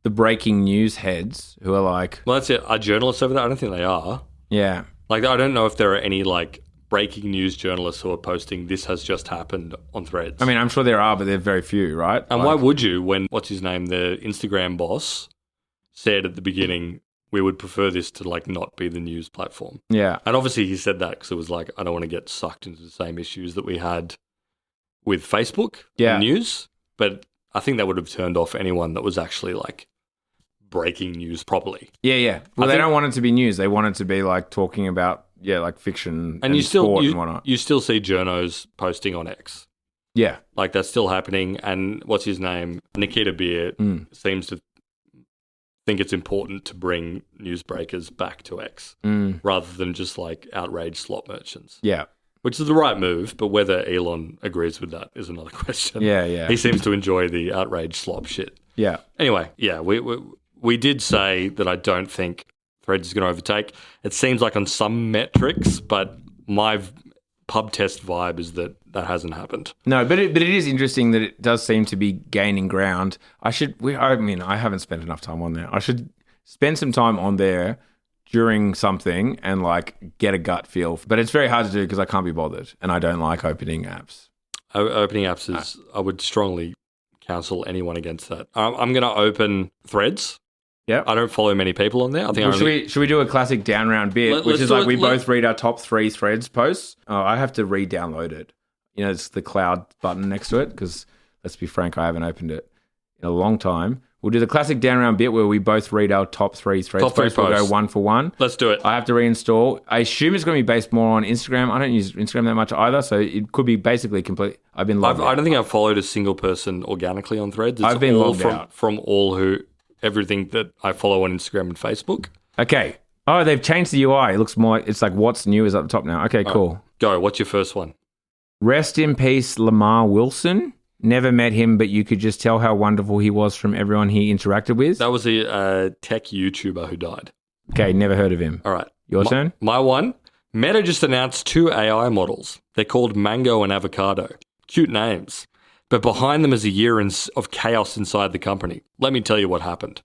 breaking news heads who are like, well, that's it. Are journalists over there? I don't think they are. Yeah. Like, I don't know if there are any like breaking news journalists who are posting this has just happened on Threads. I mean, I'm sure there are, but they're very few, right? And why would you when what's his name, the Instagram boss, said at the beginning, we would prefer this to like not be the news platform. Yeah. And obviously he said that because it was like, I don't want to get sucked into the same issues that we had with Facebook news. But I think that would have turned off anyone that was actually like breaking news properly. Yeah. Well, they don't want it to be news. They want it to be like talking about, like fiction and sport and whatnot. You still see journos posting on X. Yeah. Like that's still happening. And what's his name? Nikita Beer seems to think it's important to bring newsbreakers back to X rather than just like outraged slot merchants. Yeah. Which is the right move, but whether Elon agrees with that is another question. Yeah. He seems to enjoy the outraged slop shit. Yeah. Anyway, we did say that I don't think Threads is going to overtake. It seems like on some metrics, but my pub test vibe is that hasn't happened. No, but it is interesting that it does seem to be gaining ground. I haven't spent enough time on there. I should spend some time on there during something and like get a gut feel. But it's very hard to do because I can't be bothered and I don't like opening apps. Opening apps is, I would strongly counsel anyone against that. I'm going to open Threads. Yeah, I don't follow many people on there. I think. Should we do a classic down round bit, which is like we both read our top 3 Threads posts? Oh, I have to re-download it. It's the cloud button next to it because let's be frank, I haven't opened it in a long time. We'll do the classic down round bit where we both read our top 3 Threads posts. We'll go one for one. Let's do it. I have to reinstall. I assume it's going to be based more on Instagram. I don't use Instagram that much either, so it could be basically complete. I've been logged out. I don't think I've followed a single person organically on Threads. It's I've been logged out from everything that I follow on Instagram and Facebook. Okay. Oh, they've changed the UI. It looks more like, it's like what's new is up the top now. Okay, cool. Right. Go. What's your first one? Rest in peace, Lamar Wilson. Never met him, but you could just tell how wonderful he was from everyone he interacted with. That was a tech YouTuber who died. Okay, never heard of him. All right. Your turn? My one. Meta just announced 2 AI models. They're called Mango and Avocado. Cute names. But behind them is a year of chaos inside the company. Let me tell you what happened.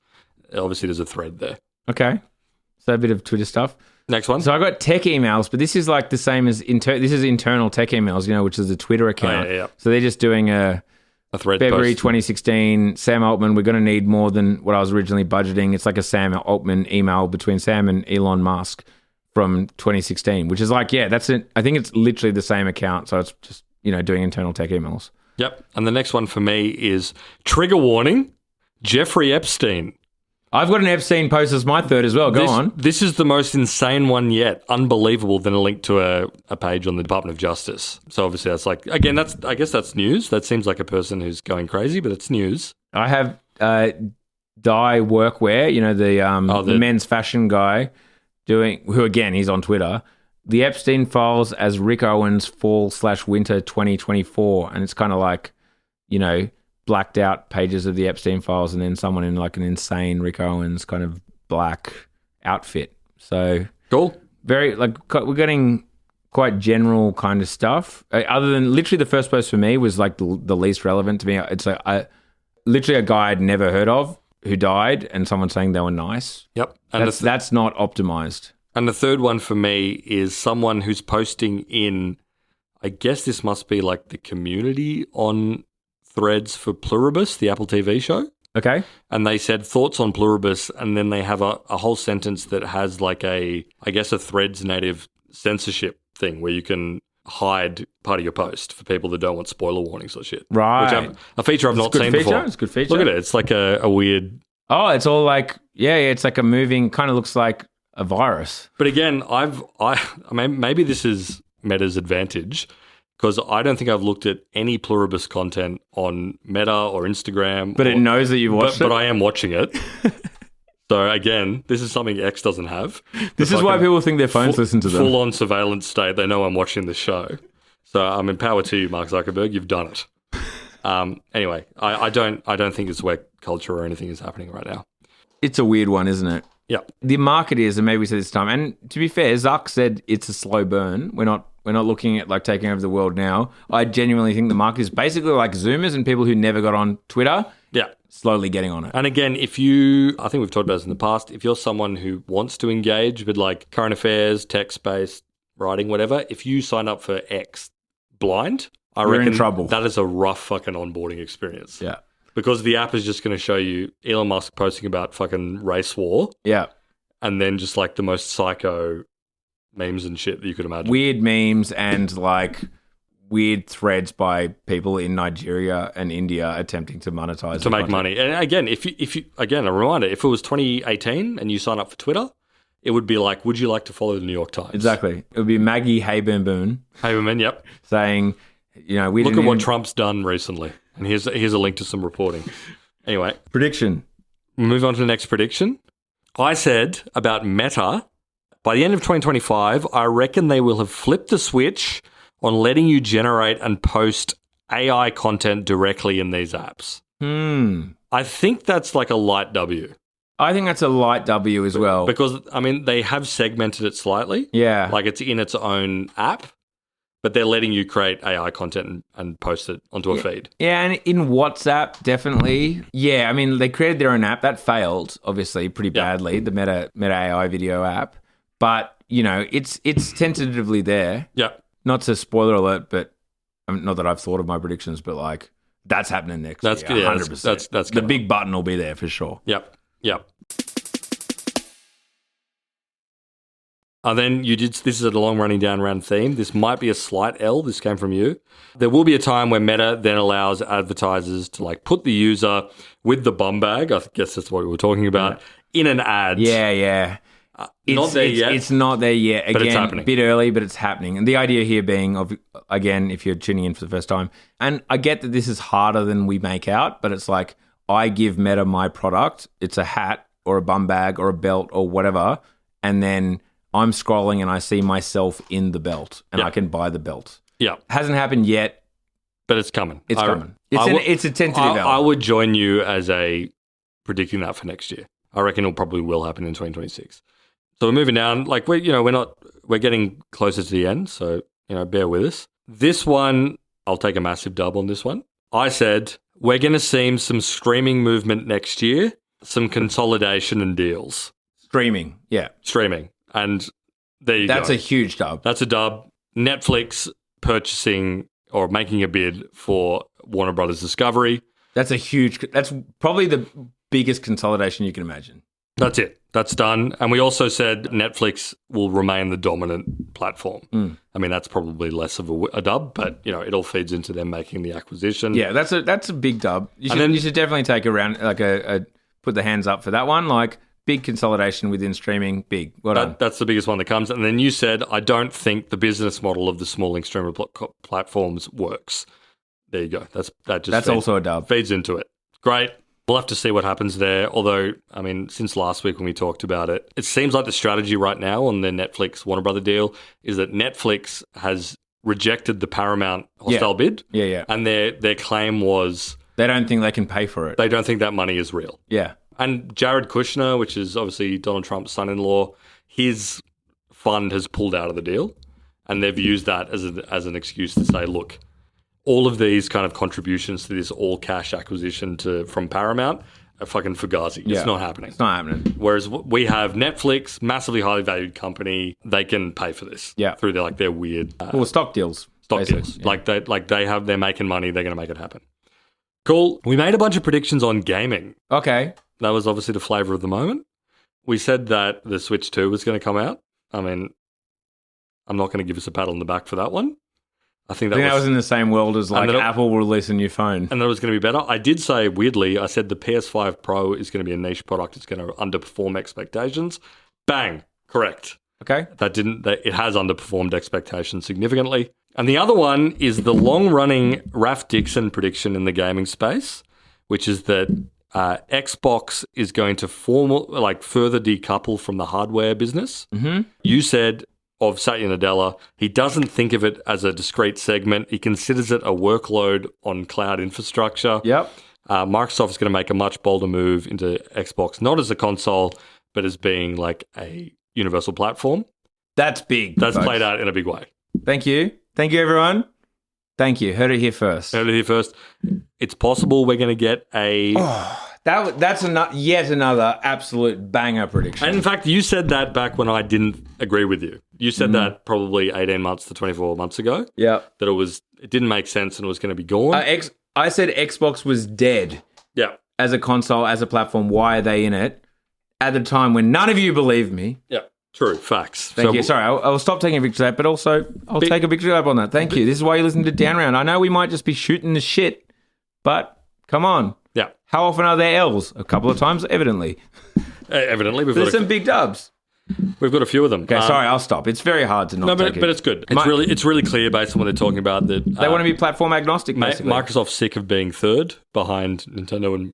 Obviously, there's a thread there. Okay. So a bit of Twitter stuff. Next one. So I got tech emails, but this is like the same as this is internal tech emails, which is the Twitter account. Oh, yeah. So they're just doing a thread February post. 2016, Sam Altman, we're going to need more than what I was originally budgeting. It's like a Sam Altman email between Sam and Elon Musk. from 2016, which is like, yeah, that's it. I think it's literally the same account. So it's just, doing internal tech emails. Yep. And the next one for me is trigger warning, Jeffrey Epstein. I've got an Epstein post as my third as well. Go on. This is the most insane one yet. Unbelievable. Then a link to a page on the Department of Justice. So obviously that's like, again, I guess that's news. That seems like a person who's going crazy, but it's news. I have Dye Workwear, the men's fashion guy who again, he's on Twitter. The Epstein Files as Rick Owens fall/winter 2024. And it's kind of like, blacked out pages of the Epstein Files and then someone in like an insane Rick Owens kind of black outfit. So cool. Very we're getting quite general kind of stuff. Other than literally the first post for me was like the least relevant to me. It's like literally a guy I'd never heard of who died and someone saying they were nice. Yep. And that's not optimized. And the third one for me is someone who's posting in, I guess this must be like the community on Threads for Pluribus, the Apple TV show. Okay. And they said thoughts on Pluribus, and then they have a whole sentence that has like a Threads native censorship thing where you can hide part of your post for people that don't want spoiler warnings or shit. Right. A feature I've not seen before. It's a good feature. Look at it. It's like a weird... Oh, it's all like, it's like a moving, kind of looks like a virus. But again, I mean, maybe this is Meta's advantage, because I don't think I've looked at any Pluribus content on Meta or Instagram. But it knows that you've watched it? But I am watching it. So again, this is something X doesn't have. This is why people think their phones listen to them. Full-on surveillance state. They know I'm watching the show. So I'm empowered to you, Mark Zuckerberg. You've done it. Anyway, I don't think it's where culture or anything is happening right now. It's a weird one, isn't it? Yeah. The market is, and maybe we said this time, and to be fair, Zuck said it's a slow burn. We're not looking at like taking over the world now. I genuinely think the market is basically like Zoomers and people who never got on Twitter. Yeah. Slowly getting on it. And again, I think we've talked about this in the past, if you're someone who wants to engage with like current affairs, text-based writing, whatever, if you sign up for X blind, I reckon in trouble. That is a rough fucking onboarding experience. Yeah. Because the app is just going to show you Elon Musk posting about fucking race war. Yeah. And then just like the most psycho memes and shit that you could imagine. Weird memes and like weird threads by people in Nigeria and India attempting to monetize to make money. And again, if you again, a reminder, if it was 2018 and you sign up for Twitter, it would be like, would you like to follow the New York Times? Exactly. It would be Maggie Haberman. Yep. Saying, look at what Trump's done recently. And here's a link to some reporting. Anyway. Prediction. We'll move on to the next prediction. I said about Meta, by the end of 2025, I reckon they will have flipped the switch on letting you generate and post AI content directly in these apps. I think that's like a light W. I think that's a light W as well. Because, I mean, they have segmented it slightly. Yeah. Like it's in its own app, but they're letting you create AI content and post it onto a feed. Yeah, and in WhatsApp, definitely. Yeah, I mean, they created their own app. That failed, obviously, pretty badly, the Meta AI video app. But, it's tentatively there. Yeah. Not to spoiler alert, but not that I've thought of my predictions, but like that's happening next year. 100%. That's the big button will be there for sure. Yep. Then this is a long running down round theme. This might be a slight L. This came from you. There will be a time where Meta then allows advertisers to like put the user with the bum bag, I guess that's what we were talking about, in an ad. Yeah. Not there yet. It's not there yet. Again, but it's happening. A bit early, but it's happening. And the idea here being, again, if you're tuning in for the first time, and I get that this is harder than we make out, but it's like I give Meta my product. It's a hat or a bum bag or a belt or whatever, and then I'm scrolling and I see myself in the belt and I can buy the belt. Yeah. Hasn't happened yet. But it's coming. It's coming. It's a tentative L. I would join you as predicting that for next year. I reckon it probably will happen in 2026. So we're moving down. Like we're getting closer to the end. So, bear with us. This one, I'll take a massive dub on this one. I said, we're going to see some streaming movement next year, some consolidation and deals. Streaming. Yeah. Streaming. And there you go. That's a huge dub. That's a dub. Netflix purchasing or making a bid for Warner Brothers Discovery. That's probably the biggest consolidation you can imagine. That's it. That's done. And we also said Netflix will remain the dominant platform. I mean, that's probably less of a dub, but, it all feeds into them making the acquisition. Yeah, that's a big dub. You should definitely take a round, like put the hands up for that one. Like, big consolidation within streaming, big. Well done. That's the biggest one that comes. And then you said, I don't think the business model of the smalling streamer platforms works. There you go. That's also a dub. Feeds into it. Great. We'll have to see what happens there. Although, I mean, since last week when we talked about it, it seems like the strategy right now on the Netflix Warner Brother deal is that Netflix has rejected the Paramount hostile bid. Yeah. And their claim was they don't think they can pay for it. They don't think that money is real. Yeah. And Jared Kushner, which is obviously Donald Trump's son-in-law, his fund has pulled out of the deal. And they've used that as an excuse to say, look, all of these kind of contributions to this all-cash acquisition from Paramount are fucking fugazi. Yeah. It's not happening. It's not happening. Whereas we have Netflix, massively highly valued company. They can pay for this through their weird stock deals. Deals. Yeah. They're making money. They're going to make it happen. Cool. We made a bunch of predictions on gaming. Okay. That was obviously the flavor of the moment. We said that the Switch 2 was going to come out. I mean, I'm not going to give us a pat on the back for that one. I think that was in the same world as Apple will release a new phone. And that was going to be better. I did say, weirdly, I said the PS5 Pro is going to be a niche product. It's going to underperform expectations. Bang. Correct. Okay. It has underperformed expectations significantly. And the other one is the long-running Raf Dixon prediction in the gaming space, which is that Xbox is going to further decouple from the hardware business. Mm-hmm. You said of Satya Nadella, he doesn't think of it as a discrete segment. He considers it a workload on cloud infrastructure. Yep. Microsoft is going to make a much bolder move into Xbox, not as a console, but as being like a universal platform. That's big. That's folks. played out in a big way. Thank you. Thank you, everyone. Thank you. Heard it here first. It's possible we're going to get a... That's yet another absolute banger prediction. And in fact, you said that back when I didn't agree with you. You said that probably 18 months to 24 months ago. Yeah. That it didn't make sense and it was going to be gone. I said Xbox was dead. Yeah. As a console, as a platform. Why are they in it? At the time when none of you believed me. Yeah. True. Facts. Thank you. Sorry, I'll stop taking a victory lap, but also I'll take a victory lap on that. Thank you. This is why you listen to Down Round. I know we might just be shooting the shit, but come on. Yeah. How often are there L's? A couple of times, evidently. Evidently. There's some big dubs. We've got a few of them. Okay, sorry, I'll stop. It's very hard to not take it. But it's good. It's really clear based on what they're talking about that they want to be platform agnostic, basically. Microsoft's sick of being third behind Nintendo and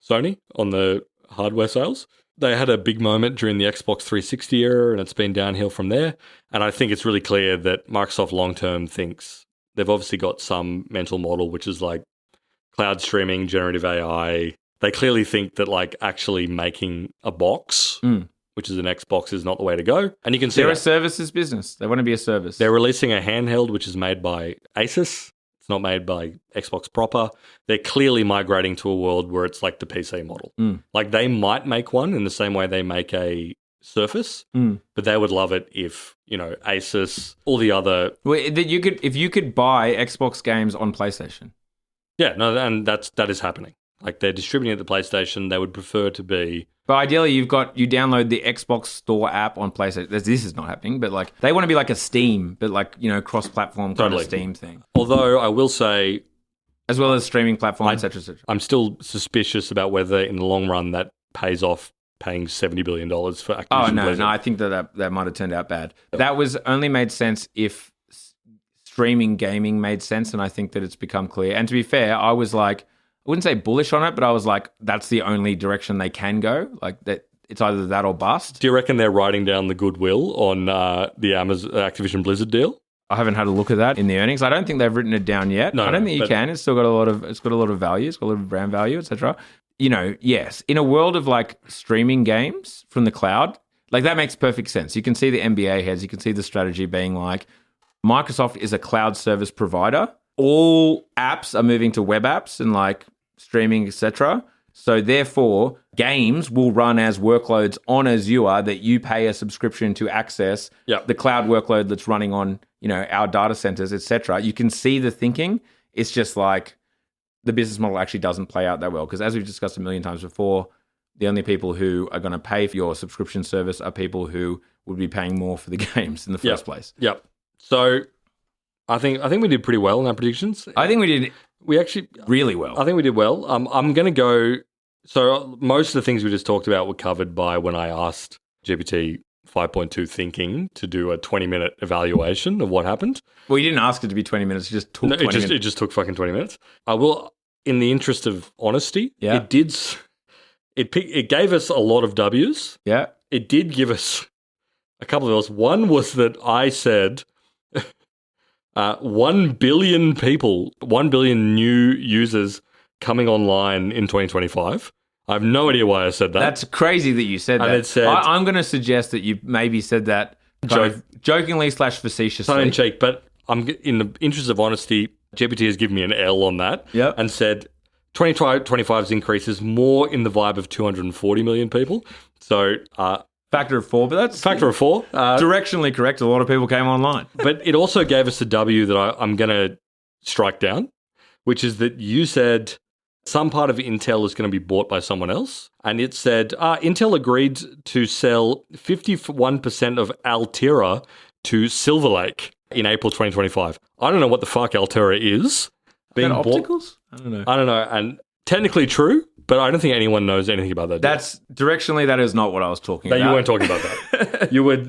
Sony on the hardware sales. They had a big moment during the Xbox 360 era, and it's been downhill from there. And I think it's really clear that Microsoft long-term thinks they've obviously got some mental model, which is like cloud streaming, generative AI. They clearly think that like actually making a box, which is an Xbox, is not the way to go. And you can see they're a services business. They want to be a service. They're releasing a handheld, which is made by Asus. It's not made by Xbox proper. They're clearly migrating to a world where it's like the PC model. Like they might make one in the same way they make a Surface, but they would love it if, Asus, all the other... If you could buy Xbox games on PlayStation. Yeah, no, and that is happening. Like they're distributing at the PlayStation. They would prefer to be... But ideally, you download the Xbox Store app on PlayStation. This is not happening, but like they want to be like a Steam, but like cross-platform kind of Steam thing. Although I will say, as well as streaming platform, etc., etc. I'm still suspicious about whether in the long run that pays off paying $70 billion for Activision. Oh no, Blizzard. I think that might have turned out bad. That was only made sense if streaming gaming made sense, and I think that it's become clear. And to be fair, I was like, I wouldn't say bullish on it, but I was like, that's the only direction they can go. Like that, it's either that or bust. Do you reckon they're writing down the goodwill on the Activision Blizzard deal? I haven't had a look at that in the earnings. I don't think they've written it down yet. I don't think you can. It's still got a lot of value. It's got a lot of brand value, etc. Yes, in a world of like streaming games from the cloud, like that makes perfect sense. You can see the NBA heads. You can see the strategy being like, Microsoft is a cloud service provider. All apps are moving to web apps and like streaming, etc. So therefore, games will run as workloads on Azure that you pay a subscription to access the cloud workload that's running on, our data centers, etc. You can see the thinking. It's just like the business model actually doesn't play out that well because as we've discussed a million times before, the only people who are going to pay for your subscription service are people who would be paying more for the games in the first place. Yep. So I think we did pretty well in our predictions. I think we did really well. I think we did well. I'm going to go. So most of the things we just talked about were covered by when I asked GPT 5.2 Thinking to do a 20-minute evaluation of what happened. Well, you didn't ask it to be 20 minutes. It just took 20 minutes. It just took fucking 20 minutes. I will, in the interest of honesty, Yeah. it did. It gave us a lot of W's. Yeah. It did give us a couple of L's. One was that I said 1 billion people, 1 billion new users coming online in 2025. I have no idea why I said that. That's crazy that you said And that. it said- I'm going to suggest that you maybe said that jokingly / facetiously. tongue in cheek, but I'm in the interest of honesty. GPT has given me an L on that, Yep. and said 2025's increase is more in the vibe of 240 million people. So Factor of 4, but that's factor of 4. directionally correct. A lot of people came online. But it also gave us a W that I'm going to strike down, which is that you said some part of Intel is going to be bought by someone else. And it said Intel agreed to sell 51% of Altera to Silver Lake in April 2025. I don't know what the fuck Altera is. Being Bought- opticals? I don't know. I don't know. And technically true, but I don't think anyone knows anything about that. That's directionally, that is not what I was talking No, about. you weren't talking about that. You were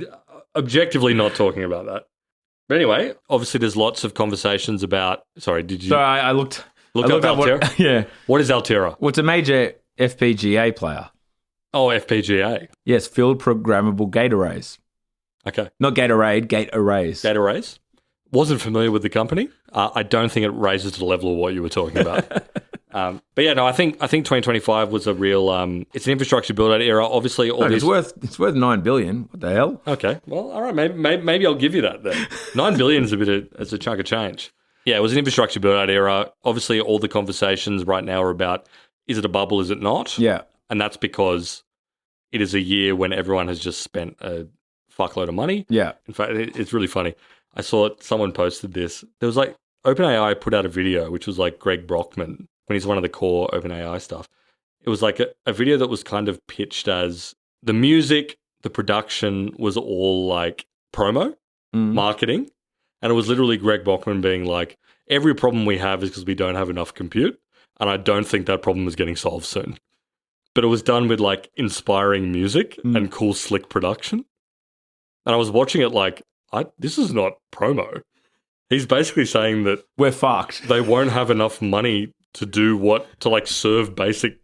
objectively not talking about that. But anyway, obviously there's lots of conversations about... Sorry, did you... So I looked Look up Altera? Yeah. What is Altera? Well, it's a major FPGA player. Oh, FPGA. Yes, field programmable gate arrays. Okay. Not gate arrayed, gate arrays. Data arrays. Wasn't familiar with the company. I don't think it raises to the level of what you were talking about. But yeah, no, I think 2025 was a real. It's an infrastructure build out era. Obviously, all these. It's worth $9 billion. What the hell? Okay, well, all right, maybe I'll give you that then. $9 billion is it's a chunk of change. Yeah, it was an infrastructure build out era. Obviously, all the conversations right now are about: is it a bubble? Is it not? Yeah. And that's because it is a year when everyone has just spent a fuckload of money. Yeah. In fact, it's really funny. I saw someone posted this. There was like OpenAI put out a video, which was like Greg Brockman, when he's one of the core OpenAI stuff. It was like a video that was kind of pitched as the music, the production was all like promo, marketing. And it was literally Greg Brockman being like, every problem we have is because we don't have enough compute. And I don't think that problem is getting solved soon. But it was done with like inspiring music and cool, slick production. And I was watching it like, this is not promo. He's basically saying that We're fucked. they won't have enough money to like serve basic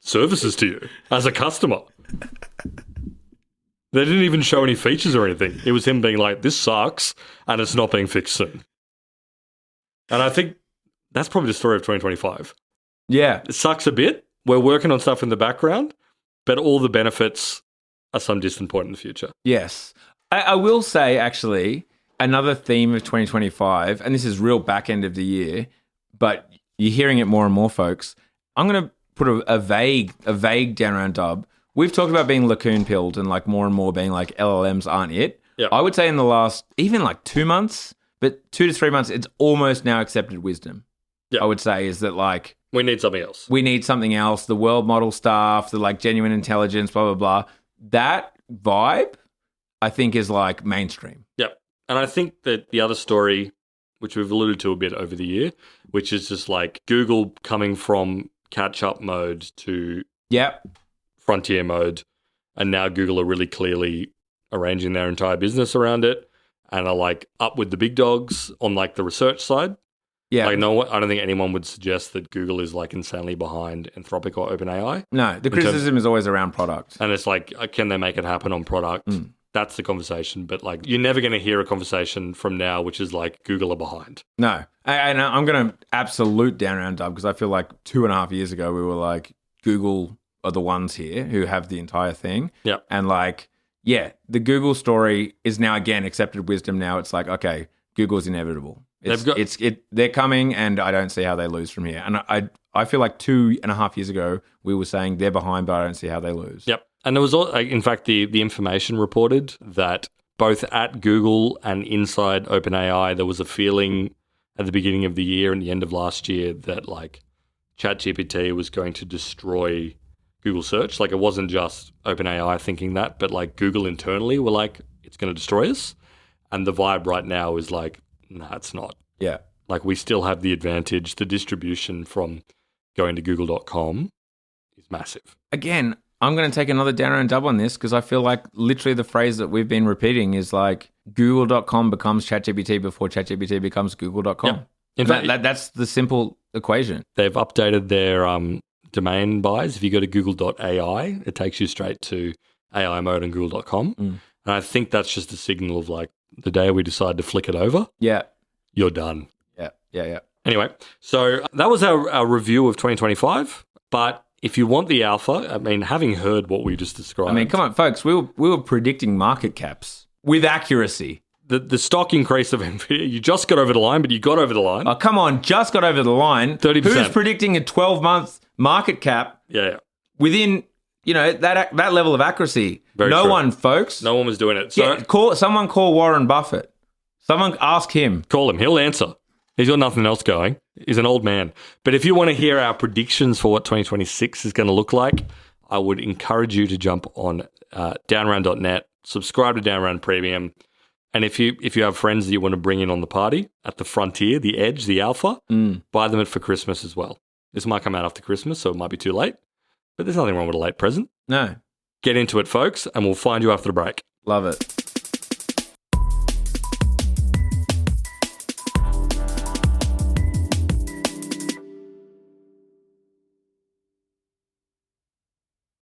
services to you as a customer. They didn't even show any features or anything. It was him being like, this sucks and it's not being fixed soon. And I think that's probably the story of 2025. Yeah. It sucks a bit. We're working on stuff in the background, but all the benefits are some distant point in the future. Yes. I will say, actually, another theme of 2025, and this is real back end of the year, but you're hearing it more and more, folks. I'm going to put a vague down around dub. We've talked about being lacoon pilled and like more and more being like LLMs aren't it. Yeah. I would say in the last, even like 2 months, but 2 to 3 months, it's almost now accepted wisdom. Yeah. I would say is that like, We need something else. we need something else. The world model stuff, the like genuine intelligence, blah, blah, blah. That vibe, I think, is like mainstream. Yep. And I think that the other story, which we've alluded to a bit over the year, which is just like Google coming from catch-up mode to Yep. frontier mode, and now Google are really clearly arranging their entire business around it and are like up with the big dogs on like the research side. Yeah. Like I don't think anyone would suggest that Google is like insanely behind Anthropic or OpenAI. No, the criticism is always around product. And it's like, can they make it happen on product? That's the conversation. But like, you're never going to hear a conversation from now, which is like Google are behind. No. And I'm going to absolute down around dub because I feel like 2.5 years ago, we were like, Google are the ones here who have the entire thing. Yeah. And like, yeah, the Google story is now again accepted wisdom. Now it's like, okay, Google's inevitable. They're coming, and I don't see how they lose from here. And I feel like 2.5 years ago we were saying they're behind, but I don't see how they lose. Yep. And there was, in fact, the information reported that both at Google and inside OpenAI, there was a feeling at the beginning of the year and the end of last year that like ChatGPT was going to destroy Google search. Like, it wasn't just OpenAI thinking that, but like Google internally were like, it's going to destroy us. And the vibe right now is like, nah, it's not. Yeah. Like, we still have the advantage. The distribution from going to google.com is massive. Again, I'm going to take another downer and dub on this because I feel like literally the phrase that we've been repeating is like google.com becomes ChatGPT before ChatGPT becomes google.com. Yeah. In fact, that's the simple equation. They've updated their domain buys. If you go to google.ai, it takes you straight to AI mode on google.com. And I think that's just a signal of like the day we decide to flick it over, you're done. Yeah. Anyway, so that was our review of 2025. But if you want the alpha, I mean, having heard what we just described. I mean, come on, folks. We were predicting market caps with accuracy. The stock increase of NVIDIA, you just got over the line, but you got over the line. Oh, come on. Just got over the line. 30%. Who's predicting a 12-month market cap Yeah. within, that level of accuracy? Very no true. one, folks. No one was doing it. So Someone call Warren Buffett. Someone ask him. call him. He'll answer. He's got nothing else going. He's an old man. But if you want to hear our predictions for what 2026 is going to look like, I would encourage you to jump on downround.net, subscribe to Downround Premium. And if you have friends that you want to bring in on the party at the frontier, the edge, the alpha, buy them it for Christmas as well. This might come out after Christmas, so it might be too late. But there's nothing wrong with a late present. No. Get into it, folks, and we'll find you after the break. Love it.